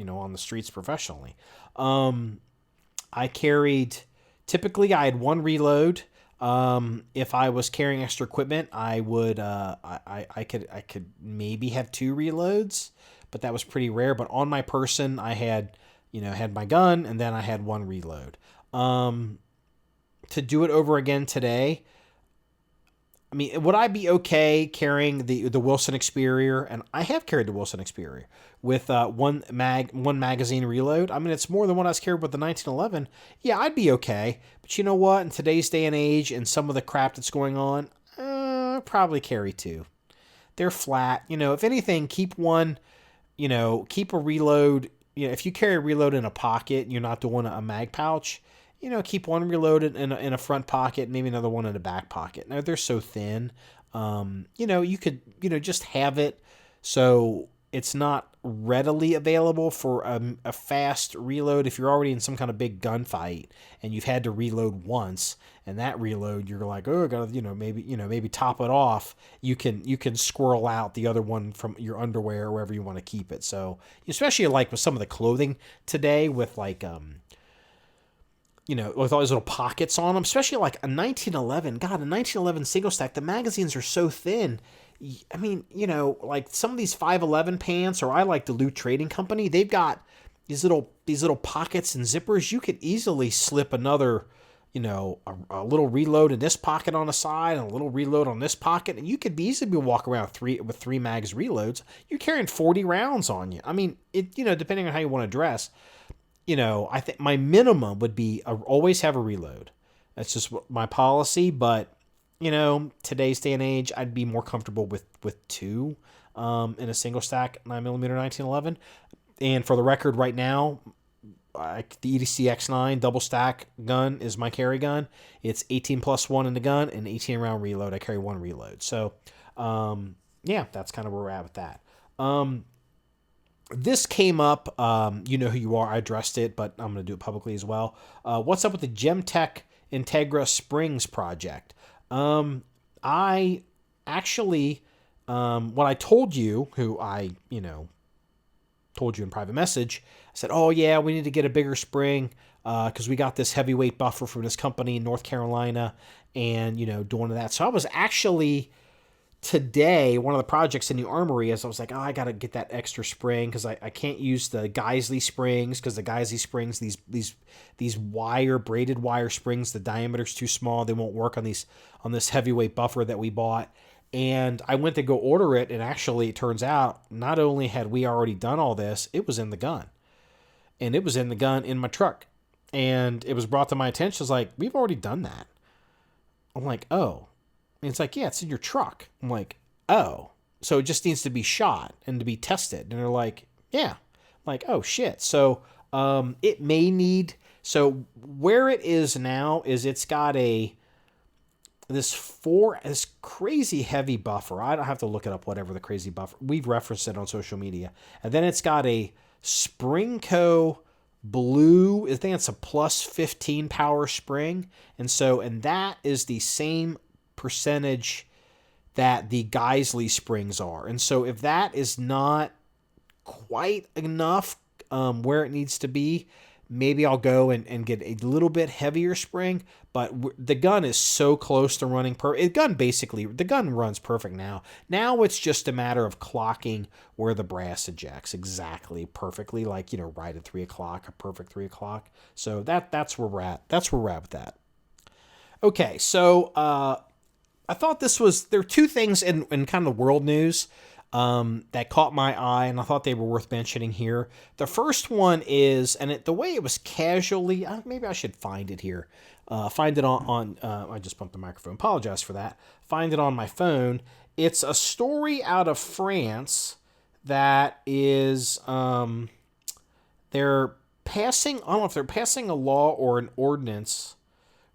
Speaker 1: on the streets professionally. I carried, typically I had one reload. If I was carrying extra equipment, I would, I could maybe have two reloads, but that was pretty rare. But on my person, I had my gun, and then I had one reload. To do it over again today, I mean, would I be okay carrying the Wilson Experior? And I have carried the Wilson Experior with one magazine reload. I mean, it's more than what I was carried with the 1911. Yeah, I'd be okay. But you know what? In today's day and age, and some of the crap that's going on, I'd probably carry two. They're flat. If anything, keep one. Keep a reload. If you carry a reload in a pocket, and you're not doing a mag pouch. Keep one reloaded in a front pocket, maybe another one in a back pocket. Now, they're so thin, you could, just have it so it's not readily available for a fast reload. If you're already in some kind of big gunfight and you've had to reload once, and that reload, you're like, oh, I gotta, maybe top it off. You can squirrel out the other one from your underwear or wherever you want to keep it. So, especially like with some of the clothing today with like, with all these little pockets on them, especially like a 1911. God, a 1911 single stack, the magazines are so thin. I mean, like some of these 511 pants, or I like the Loot Trading Company, they've got these little pockets and zippers. You could easily slip another, a little reload in this pocket on the side and a little reload on this pocket, and you could easily walk around with three mags reloads. You're carrying 40 rounds on you. I mean, depending on how you want to dress. I think my minimum would be always have a reload. That's just my policy. But, today's day and age, I'd be more comfortable with two in a single stack 9mm 1911. And for the record, right now, the EDC X9 double stack gun is my carry gun. It's 18 plus 1 in the gun and 18 round reload. I carry one reload. So, that's kind of where we're at with that. This came up, you know who you are, I addressed it, but I'm going to do it publicly as well. What's up with the Gemtech Integra Springs project? I actually, when I told you, who I, told you in private message, I said, oh yeah, we need to get a bigger spring because we got this heavyweight buffer from this company in North Carolina and, doing that. So I was actually... Today, one of the projects in the armory is I was like, oh, I got to get that extra spring because I can't use the Geisley springs because the Geisley springs, these braided wire springs, the diameter's too small. They won't work on this heavyweight buffer that we bought. And I went to go order it, and actually it turns out not only had we already done all this, it was in the gun. And it was in the gun in my truck. And it was brought to my attention. I was like, we've already done that. I'm like, oh. And it's like, yeah, it's in your truck. I'm like, oh. So it just needs to be shot and to be tested. And they're like, yeah. I'm like, oh, shit. So it may need... So where it is now is it's got this crazy heavy buffer. I don't have to look it up, whatever the crazy buffer. We've referenced it on social media. And then it's got a Springco blue. I think it's a plus 15 power spring. And that is the same percentage that the Geisley springs are. And so if that is not quite enough where it needs to be, maybe I'll go and get a little bit heavier spring. But the gun is so close to running the gun runs perfect now. Now it's just a matter of clocking where the brass ejects exactly perfectly, like, right at 3 o'clock, a perfect 3 o'clock. So that's where we're at. That's where we're at with that. Okay, so I thought there were two things in kind of world news that caught my eye, and I thought they were worth mentioning here. The first one is, and the way it was casually, maybe I should find it here. Find it on I just bumped the microphone. Apologize for that. Find it on my phone. It's a story out of France that is, they're passing, I don't know if they're passing a law or an ordinance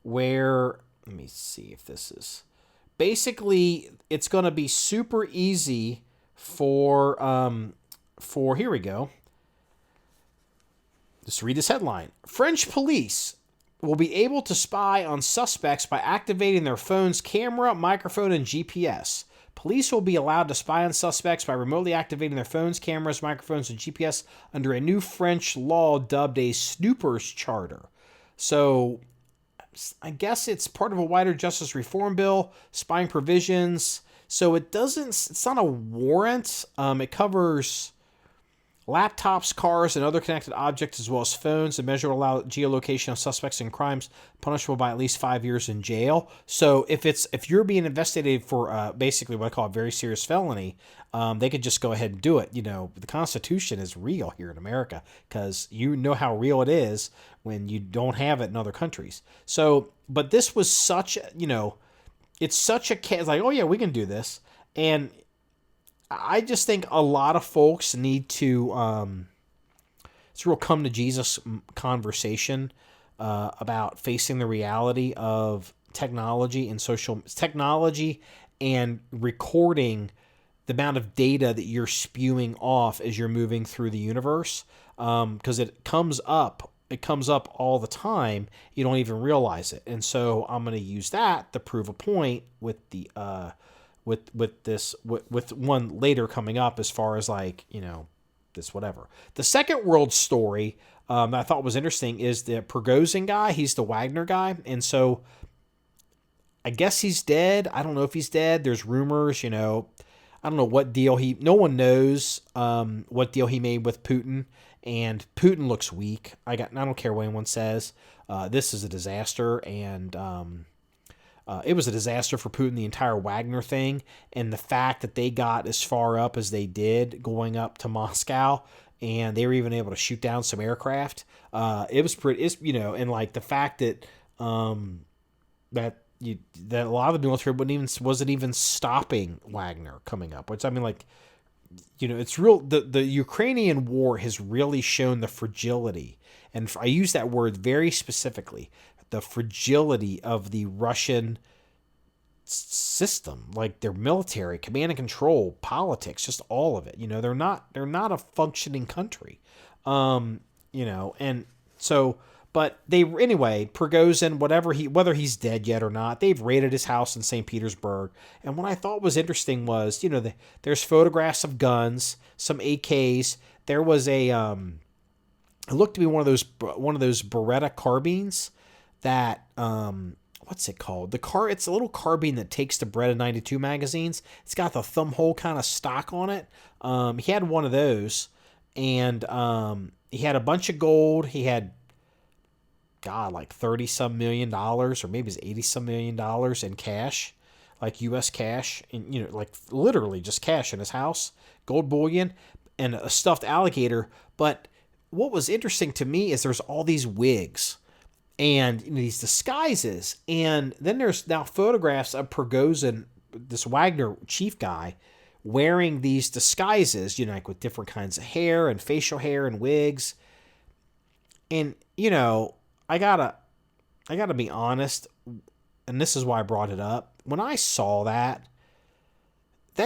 Speaker 1: where, let me see if this is, basically it's going to be super easy for, here we go. Just read this headline. French police will be able to spy on suspects by activating their phone's camera, microphone, and GPS. Police will be allowed to spy on suspects by remotely activating their phones, cameras, microphones, and GPS under a new French law dubbed a snooper's charter. So I guess it's part of a wider justice reform bill, spying provisions. So it's not a warrant. It covers laptops, cars, and other connected objects, as well as phones. The measure will allow geolocation of suspects in crimes punishable by at least 5 years in jail. So if you're being investigated for basically what I call a very serious felony, they could just go ahead and do it. The Constitution is real here in America, because you know how real it is when you don't have it in other countries. So, but this was such, it's such a case, like, oh yeah, we can do this. And I just think a lot of folks need to, it's a real come to Jesus conversation about facing the reality of technology and recording the amount of data that you're spewing off as you're moving through the universe. Because it comes up all the time. You don't even realize it. And so I'm going to use that to prove a point with the, with one later coming up, as far as this whatever. The second world story that I thought was interesting is the Prigozhin guy. He's the Wagner guy, and so I guess he's dead. I don't know if he's dead. There's rumors. I don't know what deal no one knows what deal he made with Putin, and Putin looks weak. I don't care what anyone says. This is a disaster, and it was a disaster for Putin, the entire Wagner thing, and the fact that they got as far up as they did going up to Moscow, and they were even able to shoot down some aircraft. It was pretty, and like the fact that that a lot of the military wasn't even stopping Wagner coming up, which, I mean, like, it's real. The Ukrainian war has really shown the fragility, and I use that word very specifically, the fragility of the Russian system, like their military, command and control, politics, just all of it. They're not a functioning country. And so, but Prigozhin, whether he's dead yet or not, they've raided his house in St. Petersburg. And what I thought was interesting was, there's photographs of guns, some AKs. There was it looked to be one of those Beretta carbines that, what's it called? It's a little carbine that takes the Beretta 92 magazines. It's got the thumb hole kind of stock on it. He had one of those, and he had a bunch of gold. He had, like $30-some million, or maybe it's $80-some million in cash, like U.S. cash, and like literally just cash in his house, gold bullion, and a stuffed alligator. But what was interesting to me is there's all these wigs and these disguises, and then there's now photographs of Prigozhin, this Wagner chief guy, wearing these disguises, like with different kinds of hair and facial hair and wigs. And I gotta be honest, and this is why I brought it up. When I saw that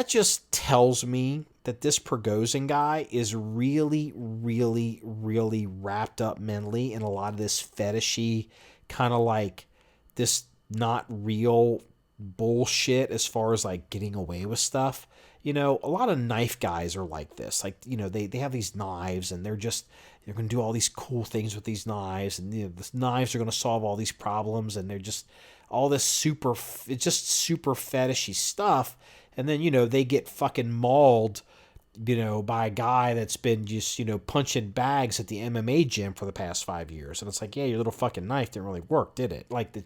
Speaker 1: just tells me that this Prigozhin guy is really, really, really wrapped up mentally in a lot of this fetishy, kind of like this not real bullshit as far as like getting away with stuff. A lot of knife guys are like this. Like, they have these knives, and they're going to do all these cool things with these knives, and the knives are going to solve all these problems, and they're just all this it's just super fetishy stuff. And then, they get fucking mauled, by a guy that's been just, punching bags at the MMA gym for the past 5 years. And it's like, yeah, your little fucking knife didn't really work, did it? Like,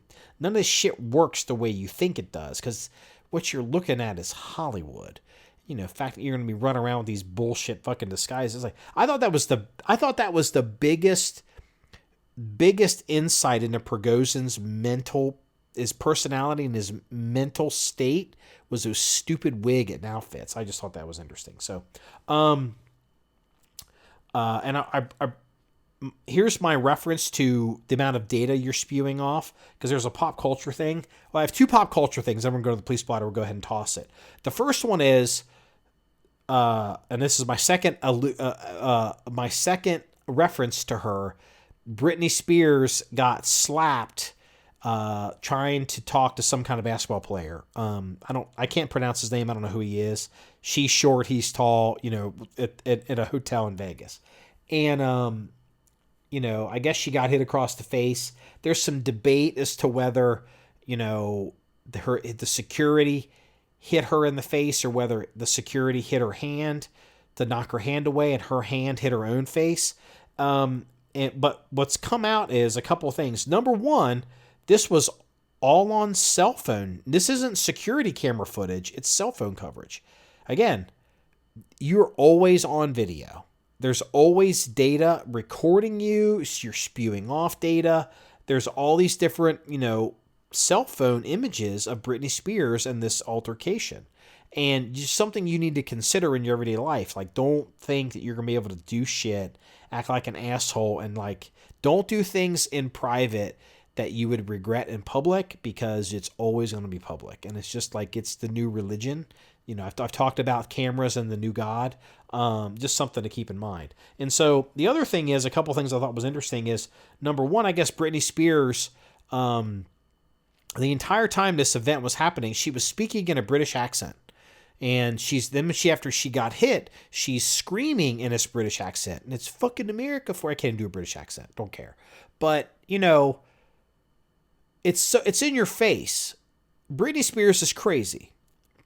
Speaker 1: none of this shit works the way you think it does, because what you're looking at is Hollywood. The fact that you're going to be running around with these bullshit fucking disguises. Like, I thought that was the biggest insight into Prigozhin's mental his personality and his mental state was those stupid wig and outfits. I just thought that was interesting. So, and here's my reference to the amount of data you're spewing off, because there's a pop culture thing. Well, I have two pop culture things. I'm going to go to the police blotter. We'll go ahead and toss it. The first one is, and this is my second reference to her. Brittany Spears got slapped trying to talk to some kind of basketball player. I can't pronounce his name. I don't know who he is. She's short, he's tall, at a hotel in Vegas. And, I guess she got hit across the face. There's some debate as to whether, the security hit her in the face or whether the security hit her hand to knock her hand away and her hand hit her own face. But what's come out is a couple of things. Number one, this was all on cell phone. This isn't security camera footage. It's cell phone coverage. Again, you're always on video. There's always data recording you. You're spewing off data. There's all these different, cell phone images of Britney Spears and this altercation. And just something you need to consider in your everyday life. Like, don't think that you're going to be able to do shit, act like an asshole, and don't do things in private that you would regret in public, because it's always going to be public. And it's just it's the new religion. I've talked about cameras and the new God. Just something to keep in mind. And so the other thing is, a couple things I thought was interesting is, number one, I guess Britney Spears, the entire time this event was happening, she was speaking in a British accent. And after she got hit, she's screaming in this British accent. And it's fucking America I can't do a British accent. Don't care. But, it's in your face. Britney Spears is crazy.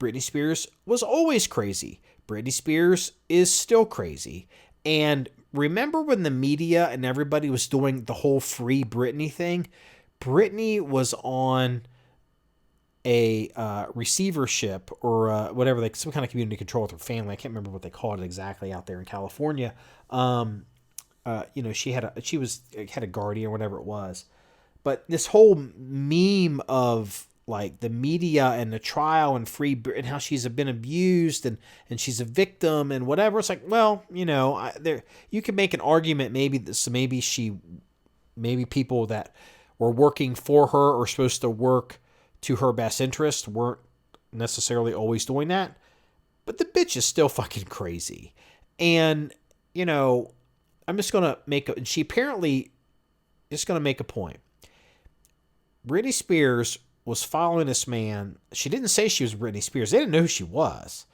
Speaker 1: Britney Spears was always crazy. Britney Spears is still crazy. And remember when the media and everybody was doing the whole Free Britney thing? Britney was on a receivership or whatever, some kind of community control with her family. I can't remember what they called it exactly out there in California. She had a guardian or whatever it was. But this whole meme of the media and the trial and and how she's been abused and she's a victim and whatever. It's you can make an argument maybe people that were working for her or supposed to work to her best interest weren't necessarily always doing that. But the bitch is still fucking crazy. And, I'm just going to she apparently is going to make a point. Britney Spears was following this man. She didn't say she was Britney Spears. They didn't know who she was.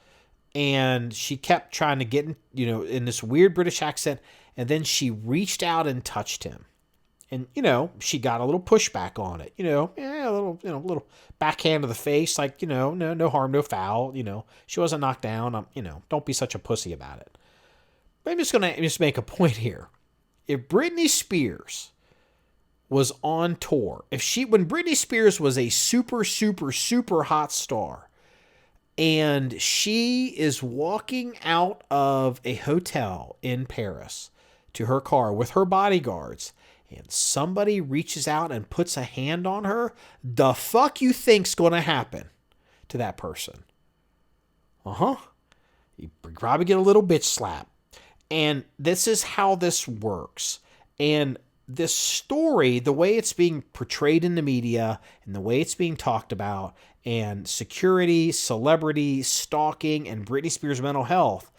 Speaker 1: And she kept trying to get in this weird British accent. And then she reached out and touched him. And, she got a little pushback on it, a little backhand to the face, no harm, no foul, she wasn't knocked down. Don't be such a pussy about it. But I'm just going to make a point here. If Britney Spears was on tour, when Britney Spears was a super, super, super hot star, and she is walking out of a hotel in Paris to her car with her bodyguards, and somebody reaches out and puts a hand on her, the fuck you think's going to happen to that person? You probably get a little bitch slap. And this is how this works. And this story, the way it's being portrayed in the media and the way it's being talked about, and security, celebrity, stalking, and Britney Spears' mental health,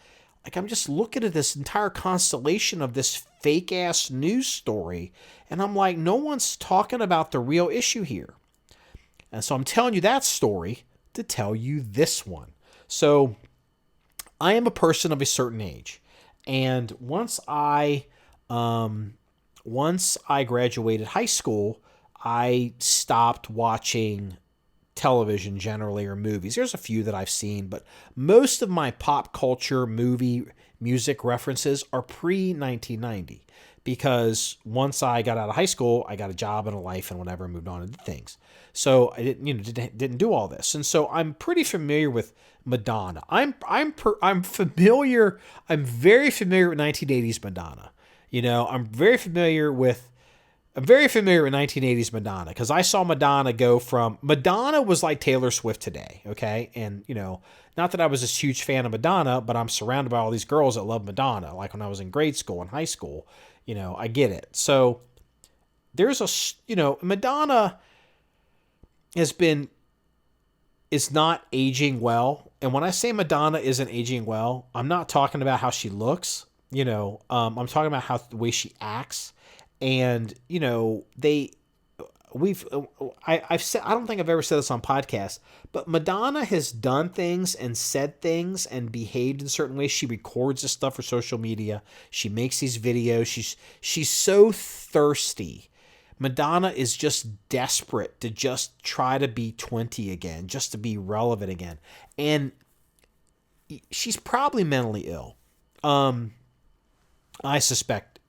Speaker 1: I'm just looking at this entire constellation of this fake-ass news story, and I'm like, no one's talking about the real issue here. And so I'm telling you that story to tell you this one. So I am a person of a certain age, and once I graduated high school, I stopped watching television generally, or movies. There's a few that I've seen, but most of my pop culture music references are pre-1990, because once I got out of high school, I got a job and a life and whatever, and moved on into things. So I didn't do all this. And so I'm pretty familiar with Madonna. I'm familiar. I'm very familiar with 1980s Madonna. I'm very familiar with I'm very familiar with 1980s Madonna because I saw Madonna go from Madonna was like Taylor Swift today, okay? And, not that I was this huge fan of Madonna, but I'm surrounded by all these girls that love Madonna. Like when I was in grade school and high school, I get it. So there's Madonna has been, is not aging well. And when I say Madonna isn't aging well, I'm not talking about how she looks, I'm talking about how the way she acts. And, I've said, I don't think I've ever said this on podcasts, but Madonna has done things and said things and behaved in certain ways. She records this stuff for social media. She makes these videos. She's so thirsty. Madonna is just desperate to just try to be 20 again, just to be relevant again. And she's probably mentally ill. I suspect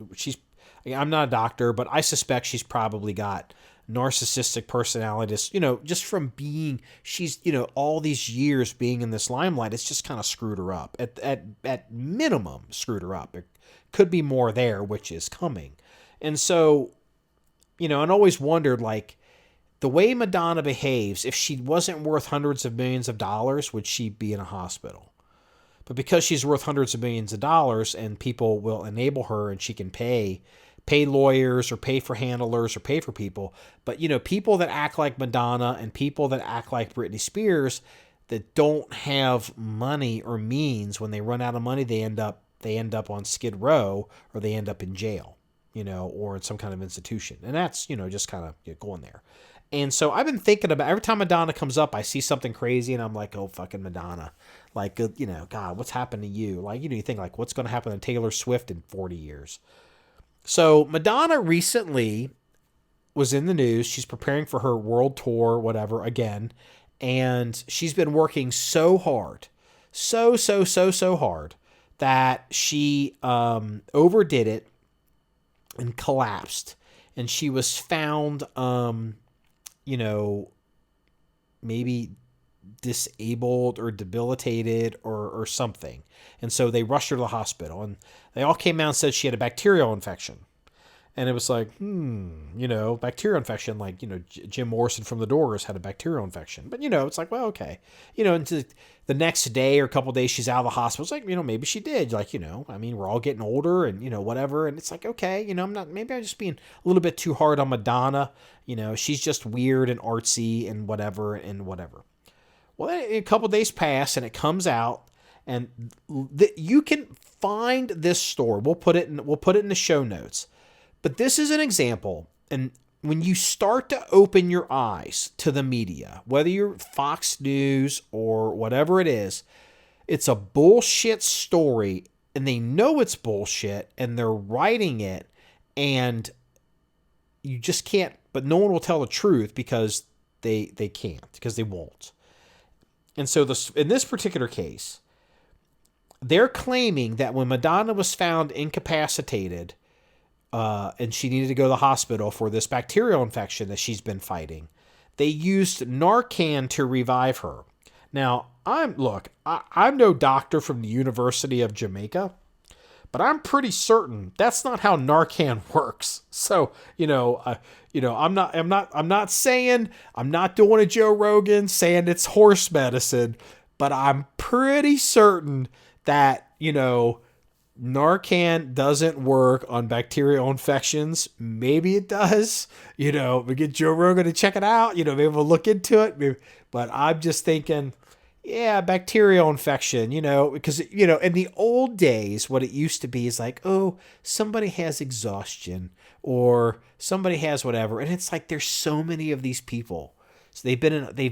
Speaker 1: I'm not a doctor, but I suspect she's probably got narcissistic personality, just from being, she's, all these years being in this limelight, it's just kind of screwed her up. At minimum, screwed her up. It could be more there, which is coming. And so, and always wondered, like, the way Madonna behaves, if she wasn't worth hundreds of millions of dollars, would she be in a hospital? But because she's worth hundreds of millions of dollars and people will enable her and she can pay lawyers or pay for handlers or pay for people. But, people that act like Madonna and people that act like Brittany Spears that don't have money or means, when they run out of money, they end up on Skid Row or they end up in jail, or in some kind of institution. And that's, just kind of going there. And so I've been thinking about, every time Madonna comes up, I see something crazy and I'm like, oh, fucking Madonna. Like, God, what's happened to you? Like, you think, like, what's going to happen to Taylor Swift in 40 years? So Madonna recently was in the news. She's preparing for her world tour, whatever, again. And she's been working so hard, so hard, that she overdid it and collapsed. And she was found, maybe disabled or debilitated or something. And so they rushed her to the hospital. And they all came out and said she had a bacterial infection. And it was like, bacterial infection, like, Jim Morrison from The Doors had a bacterial infection. But, it's like, well, okay. And the next day or a couple of days she's out of the hospital. It's like, maybe she did. Like, we're all getting older and, whatever. And it's like, okay, maybe I'm just being a little bit too hard on Madonna. She's just weird and artsy and whatever. Well, a couple of days pass and it comes out. And you can find this story. We'll put it in the show notes. But this is an example, and when you start to open your eyes to the media, whether you're Fox News or whatever it is, it's a bullshit story, and they know it's bullshit, and they're writing it, and you just can't, but no one will tell the truth because they can't, because they won't. And so in this particular case, they're claiming that when Madonna was found incapacitated, and she needed to go to the hospital for this bacterial infection that she's been fighting, they used Narcan to revive her. Now, I'm no doctor from the University of Jamaica, but I'm pretty certain that's not how Narcan works. So, I'm not saying, I'm not doing a Joe Rogan saying it's horse medicine, but I'm pretty certain that, Narcan doesn't work on bacterial infections. Maybe it does. We get Joe Rogan to check it out. Maybe we'll look into it. But I'm just thinking, yeah, bacterial infection, because, in the old days, what it used to be is like, oh, somebody has exhaustion or somebody has whatever. And it's like, there's so many of these people. So they've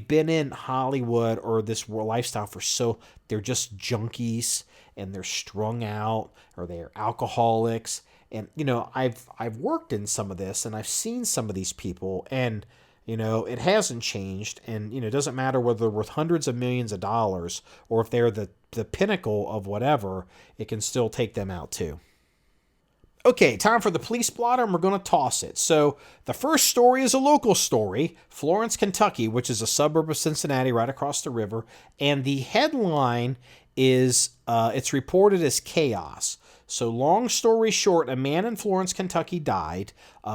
Speaker 1: been in Hollywood or this lifestyle they're just junkies and they're strung out or they're alcoholics. And, I've worked in some of this and I've seen some of these people and, it hasn't changed. And, it doesn't matter whether they're worth hundreds of millions of dollars or if they're the pinnacle of whatever, it can still take them out too. Okay, time for the police blotter, and we're going to toss it. So the first story is a local story, Florence, Kentucky, which is a suburb of Cincinnati right across the river. And the headline is, it's reported as chaos. So long story short, a man in Florence, Kentucky died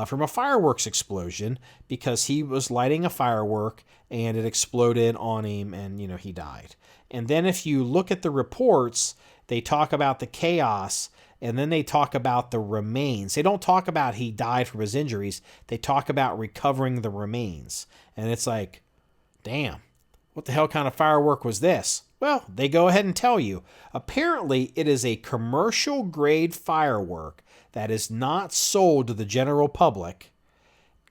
Speaker 1: from a fireworks explosion because he was lighting a firework and it exploded on him and, he died. And then if you look at the reports, they talk about the chaos and then they talk about the remains. They don't talk about he died from his injuries. They talk about recovering the remains. And it's like, damn, what the hell kind of firework was this? Well, they go ahead and tell you. Apparently, it is a commercial grade firework that is not sold to the general public,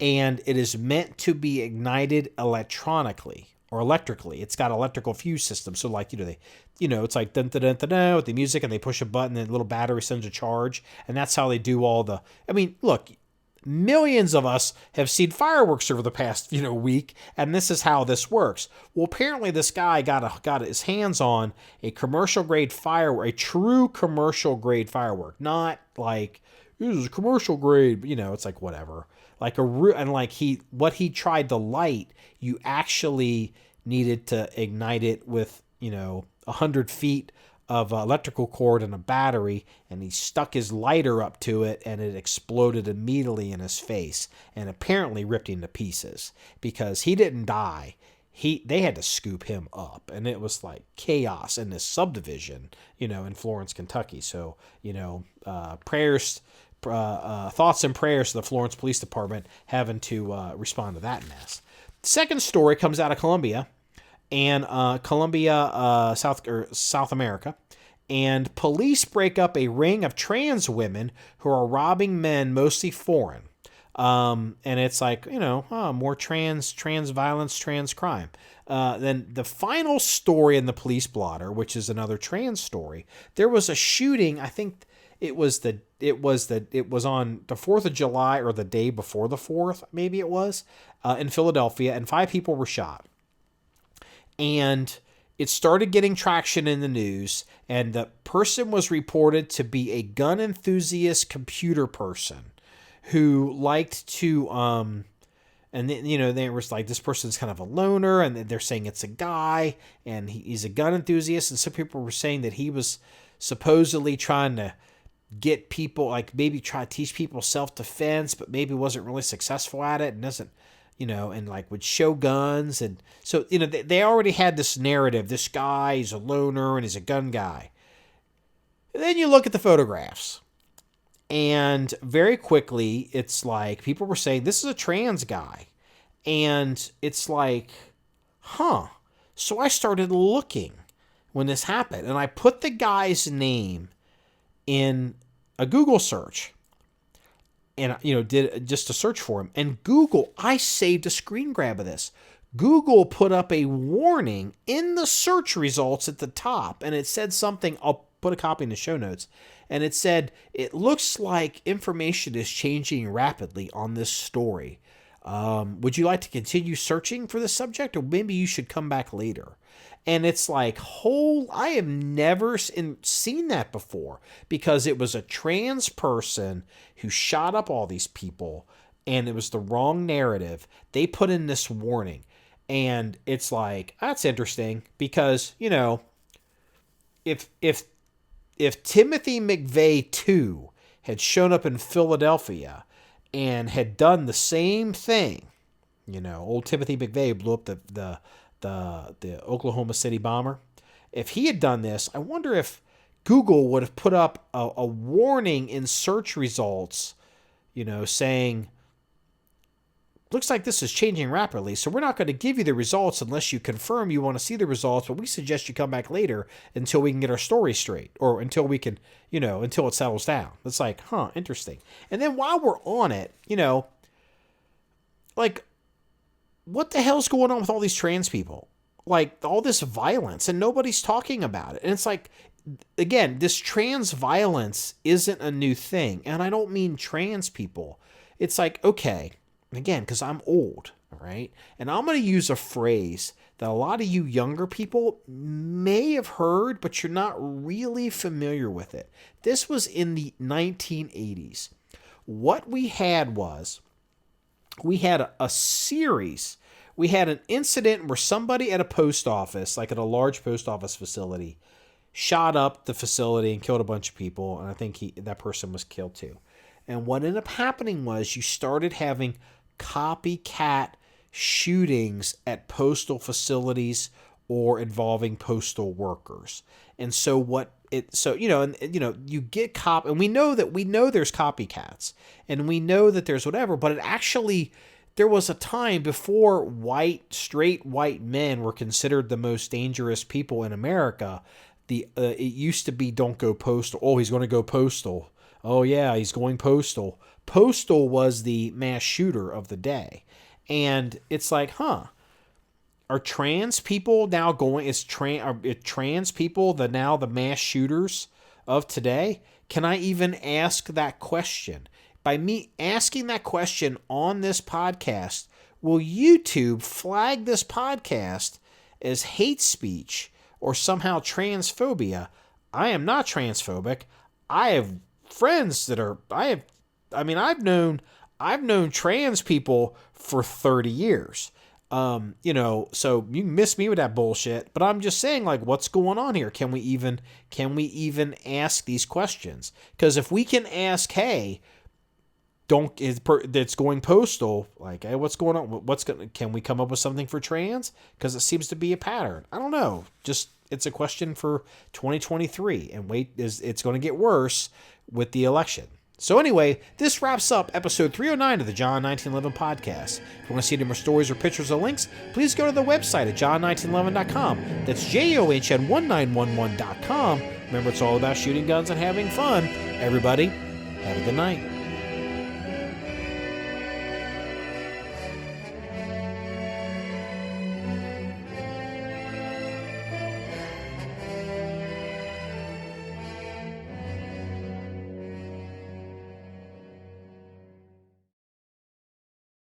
Speaker 1: and it is meant to be ignited electronically or electrically. It's got electrical fuse system. So like, it's like dun dun dun dun dun with the music, and they push a button and the little battery sends a charge, and that's how they do all the. I mean, look, millions of us have seen fireworks over the past, week, and this is how this works. Well, apparently this guy got his hands on a commercial grade firework, a true commercial grade firework, not like this is commercial grade. It's like whatever. Like what he tried to light, you actually needed to ignite it with 100 feet of electrical cord and a battery, and he stuck his lighter up to it, and it exploded immediately in his face and apparently ripped him to pieces because he didn't die. They had to scoop him up, and it was like chaos in this subdivision, in Florence, Kentucky. So, prayers, thoughts and prayers to the Florence Police Department having to respond to that mess. The second story comes out of Colombia. And South America, and police break up a ring of trans women who are robbing men, mostly foreign. And it's like, more trans violence, trans crime. Then the final story in the police blotter, which is another trans story, there was a shooting. I think it was on the 4th of July or the day before the 4th, maybe it was, in Philadelphia, and 5 people were shot. And it started getting traction in the news, and the person was reported to be a gun enthusiast computer person who liked to, and then, they was like, this person's kind of a loner, and they're saying it's a guy, and he's a gun enthusiast, and some people were saying that he was supposedly trying to get people, like maybe try to teach people self-defense, but maybe wasn't really successful at it, and doesn't, and like would show guns. And so, they already had this narrative. This guy, he's a loner and he's a gun guy. And then you look at the photographs, and very quickly it's like people were saying this is a trans guy. And it's like, So I started looking when this happened, and I put the guy's name in a Google search. And, did just a search for him. And Google, I saved a screen grab of this. Google put up a warning in the search results at the top. And it said something, I'll put a copy in the show notes. And it said, it looks like information is changing rapidly on this story. Would you like to continue searching for the subject? Or maybe you should come back later. And it's like, I have never seen that before, because it was a trans person who shot up all these people, and it was the wrong narrative. They put in this warning, and it's like, that's interesting, because, if Timothy McVeigh 2 had shown up in Philadelphia and had done the same thing, old Timothy McVeigh blew up the Oklahoma City bomber. If he had done this, I wonder if Google would have put up a warning in search results, saying, looks like this is changing rapidly, so we're not going to give you the results unless you confirm you want to see the results, but we suggest you come back later until we can get our story straight, or until we can, until it settles down. It's like, interesting. And then while we're on it, like, what the hell's going on with all these trans people? Like, all this violence, and nobody's talking about it. And it's like, again, this trans violence isn't a new thing. And I don't mean trans people. It's like, okay, again, because I'm old, all right? And I'm going to use a phrase that a lot of you younger people may have heard, but you're not really familiar with it. This was in the 1980s. What we had was, we had a series. We had an incident where somebody at a post office, like at a large post office facility, shot up the facility and killed a bunch of people, and I think that person was killed too. And what ended up happening was you started having copycat shootings at postal facilities or involving postal workers. And so you get and we know there's copycats, and we know that there's whatever, but there was a time before straight white men were considered the most dangerous people in America. It used to be, don't go postal. Oh, he's going to go postal. Oh yeah, he's going postal. Postal was the mass shooter of the day. And it's like, are trans people now going? Are trans people now the mass shooters of today? Can I even ask that question? By me asking that question on this podcast, will YouTube flag this podcast as hate speech or somehow transphobia? I am not transphobic. I have friends that are. I've known trans people for 30 years. So you can miss me with that bullshit, but I'm just saying, like, what's going on here? Can we even ask these questions? Because if we can ask, hey, that's going postal, like, hey, what's going on? Can we come up with something for trans? Because it seems to be a pattern. I don't know. Just, it's a question for 2023, and it's going to get worse with the election. So anyway, this wraps up episode 309 of the John 1911 podcast. If you want to see any more stories or pictures or links, please go to the website at john1911.com. That's JOHN1911.com. Remember, it's all about shooting guns and having fun. Everybody, have a good night.